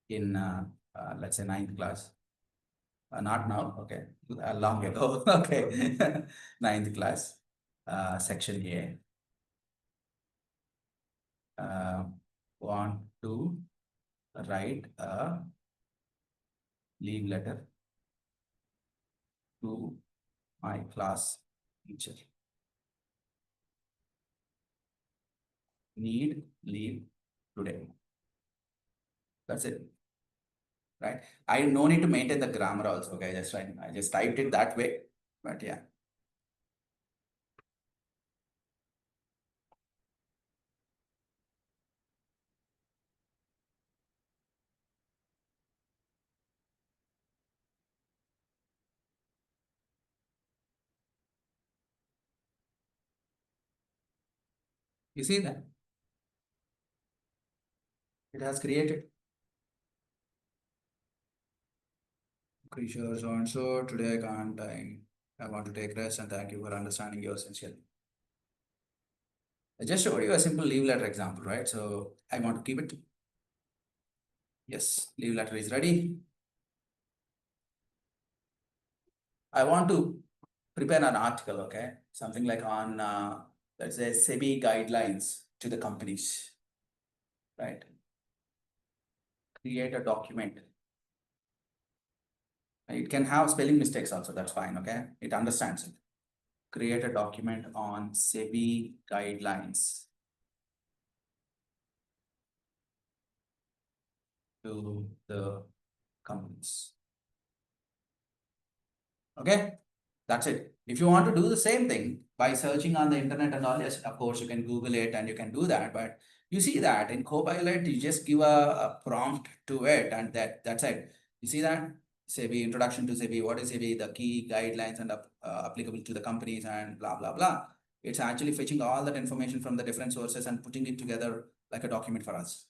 in let's say 9th class. Not now, okay, long ago, okay. 9th class, section A. Want to write a leave letter to my class teacher. Need leave today. That's it. Right? I no need to maintain the grammar also. Okay, I just typed it that way. But yeah. You see that? It has created. Creature so and so. Today I can't. I want to take rest and thank you for understanding your essential. I just showed you a simple leave letter example, right? So I want to keep it. Yes, leave letter is ready. I want to prepare an article, okay? Something like on, let's say, SEBI guidelines to the companies, right? Create a document. It can have spelling mistakes also, that's fine, okay? It understands it. Create a document on SEBI guidelines to the companies. Okay, that's it. If you want to do the same thing by searching on the internet and all, yes, of course, you can Google it and you can do that. But you see that in Copilot, you just give a prompt to it and that's it. You see that? SEBI, introduction to SEBI, what is SEBI, the key guidelines and applicable to the companies and blah, blah, blah. It's actually fetching all that information from the different sources and putting it together like a document for us.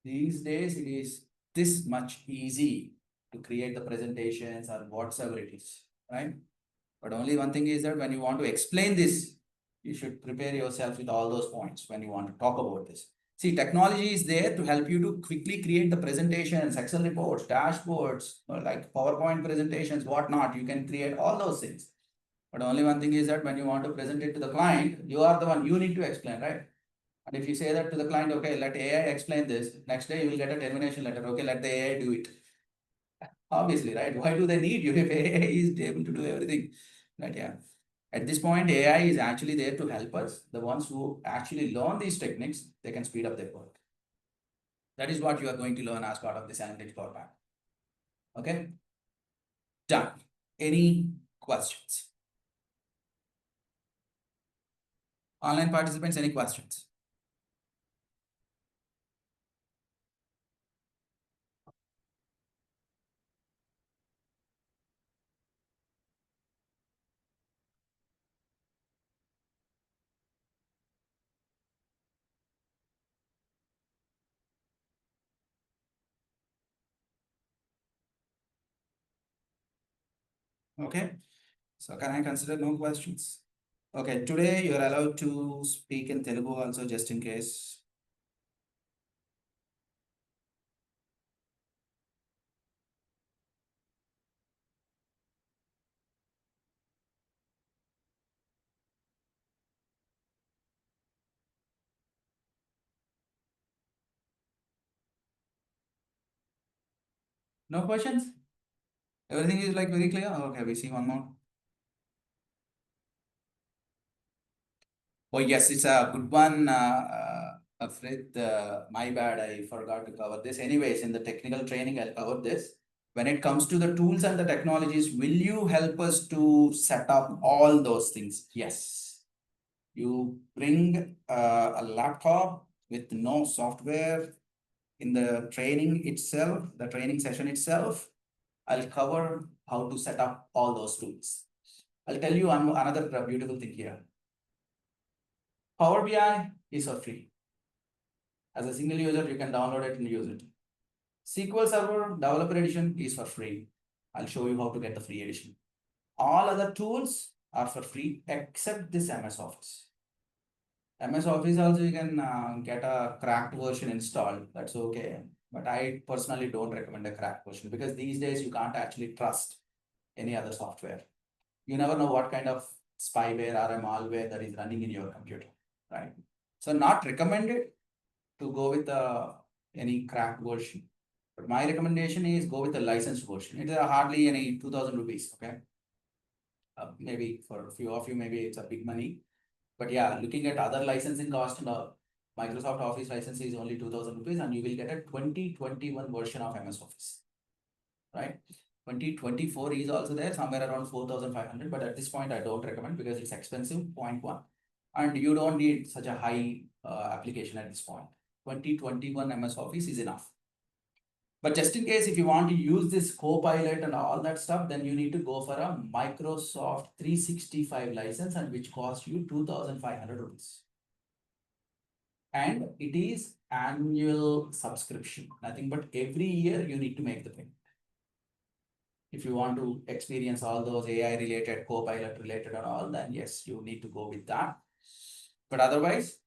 These days, it is this much easy to create the presentations or whatsoever it is, right? But only one thing is that when you want to explain this, you should prepare yourself with all those points when you want to talk about this. See, technology is there to help you to quickly create the presentations, Excel reports, dashboards, or like PowerPoint presentations, whatnot. You can create all those things. But only one thing is that when you want to present it to the client, you are the one, you need to explain, right? And if you say that to the client, okay, let AI explain this, next day you will get a termination letter. Okay, let the AI do it. Obviously, right? Why do they need you if AI is able to do everything? Right? Yeah. At this point, AI is actually there to help us. The ones who actually learn these techniques, they can speed up their work. That is what you are going to learn as part of this analytics power pack. Okay? Done. Any questions? Online participants, any questions? Okay. So can I consider no questions? Okay, today you're allowed to speak in Telugu also, just in case. No questions? Everything is like very clear? Okay, we see one more. Oh, yes, it's a good one. Afraid, my bad, I forgot to cover this. Anyways, in the technical training, I'll cover this. When it comes to the tools and the technologies, will you help us to set up all those things? Yes. You bring a laptop with no software in the training itself, the training session itself. I'll cover how to set up all those tools. I'll tell you another beautiful thing here. Power BI is for free. As a single user, you can download it and use it. SQL Server Developer Edition is for free. I'll show you how to get the free edition. All other tools are for free except this MS Office. MS Office also you can get a cracked version installed. That's okay. But I personally don't recommend a cracked version because these days you can't actually trust any other software. You never know what kind of spyware or a malware that is running in your computer, right? So not recommended to go with any cracked version. But my recommendation is go with the licensed version. It's hardly any 2000 rupees, okay? Maybe for a few of you, maybe it's a big money. But yeah, looking at other licensing cost and Microsoft Office license is only 2000 rupees and you will get a 2021 version of MS Office, right? 2024 is also there, somewhere around 4500, but at this point I don't recommend because it's expensive, point one. And you don't need such a high application at this point. 2021 MS Office is enough. But just in case if you want to use this Copilot and all that stuff, then you need to go for a Microsoft 365 license and which costs you 2500 rupees. And it is annual subscription, nothing but every year you need to make the payment. If you want to experience all those AI related, Copilot related and all, then yes, you need to go with that. But otherwise,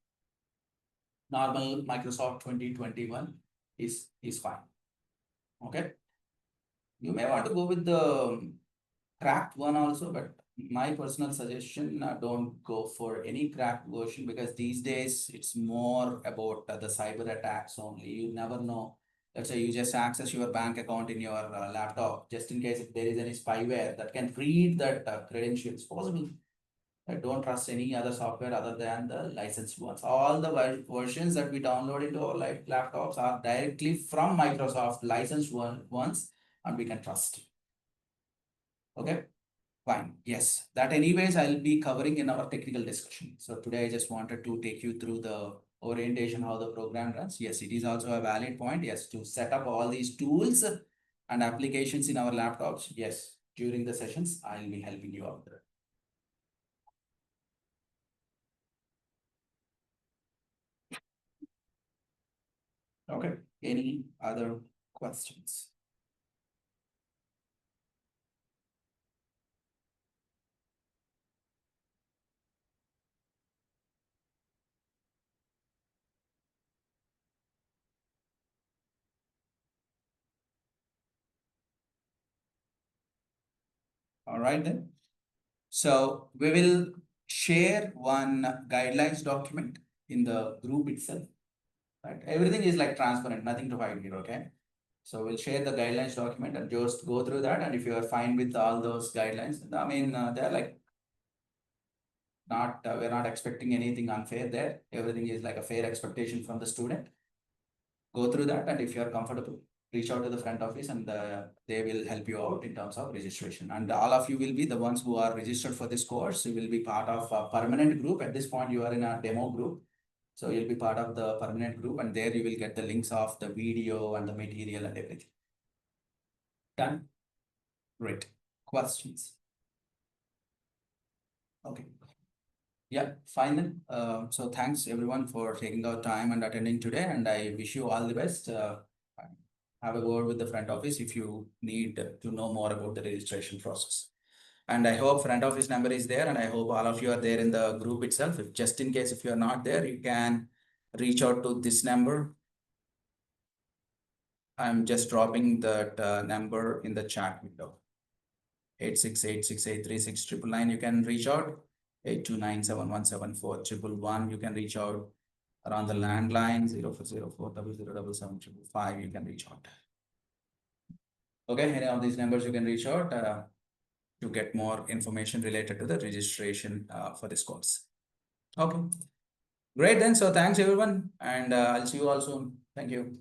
normal Microsoft 2021 is fine. Okay. You may want to go with the cracked one also, but my personal suggestion, don't go for any cracked version because these days it's more about the cyber attacks only. You never know. Let's say you just access your bank account in your laptop, just in case if there is any spyware that can read that credentials possible. I don't trust any other software other than the licensed ones. All the versions that we download into our laptops are directly from Microsoft licensed ones and we can trust. Okay, fine. Yes, that anyways I'll be covering in our technical discussion. So today I just wanted to take you through the orientation, how the program runs. Yes, it is also a valid point. Yes, to set up all these tools and applications in our laptops. Yes, during the sessions, I'll be helping you out there. Okay, any other questions? All right then. So we will share one guidelines document in the group itself. Right? Everything is like transparent, nothing to hide here, okay? So we'll share the guidelines document and just go through that. And if you are fine with all those guidelines, I mean, they're like not, we're not expecting anything unfair there. Everything is like a fair expectation from the student. Go through that. And if you are comfortable, reach out to the front office and they will help you out in terms of registration. And all of you will be the ones who are registered for this course. You will be part of a permanent group. At this point, you are in a demo group. So you'll be part of the permanent group and there you will get the links of the video and the material and everything. Done? Great. Questions? Okay. Yeah, fine then. So thanks everyone for taking out time and attending today and I wish you all the best. Have a word with the front office if you need to know more about the registration process. And I hope front office number is there and I hope all of you are there in the group itself. If just in case if you are not there, you can reach out to this number. I'm just dropping that number in the chat window. 868683699. You can reach out. 82971174111. You can reach out around the landline 0404007755. You can reach out. Okay, any of these numbers you can reach out to get more information related to the registration for this course. Okay, great then. So thanks everyone, and I'll see you all soon. Thank you.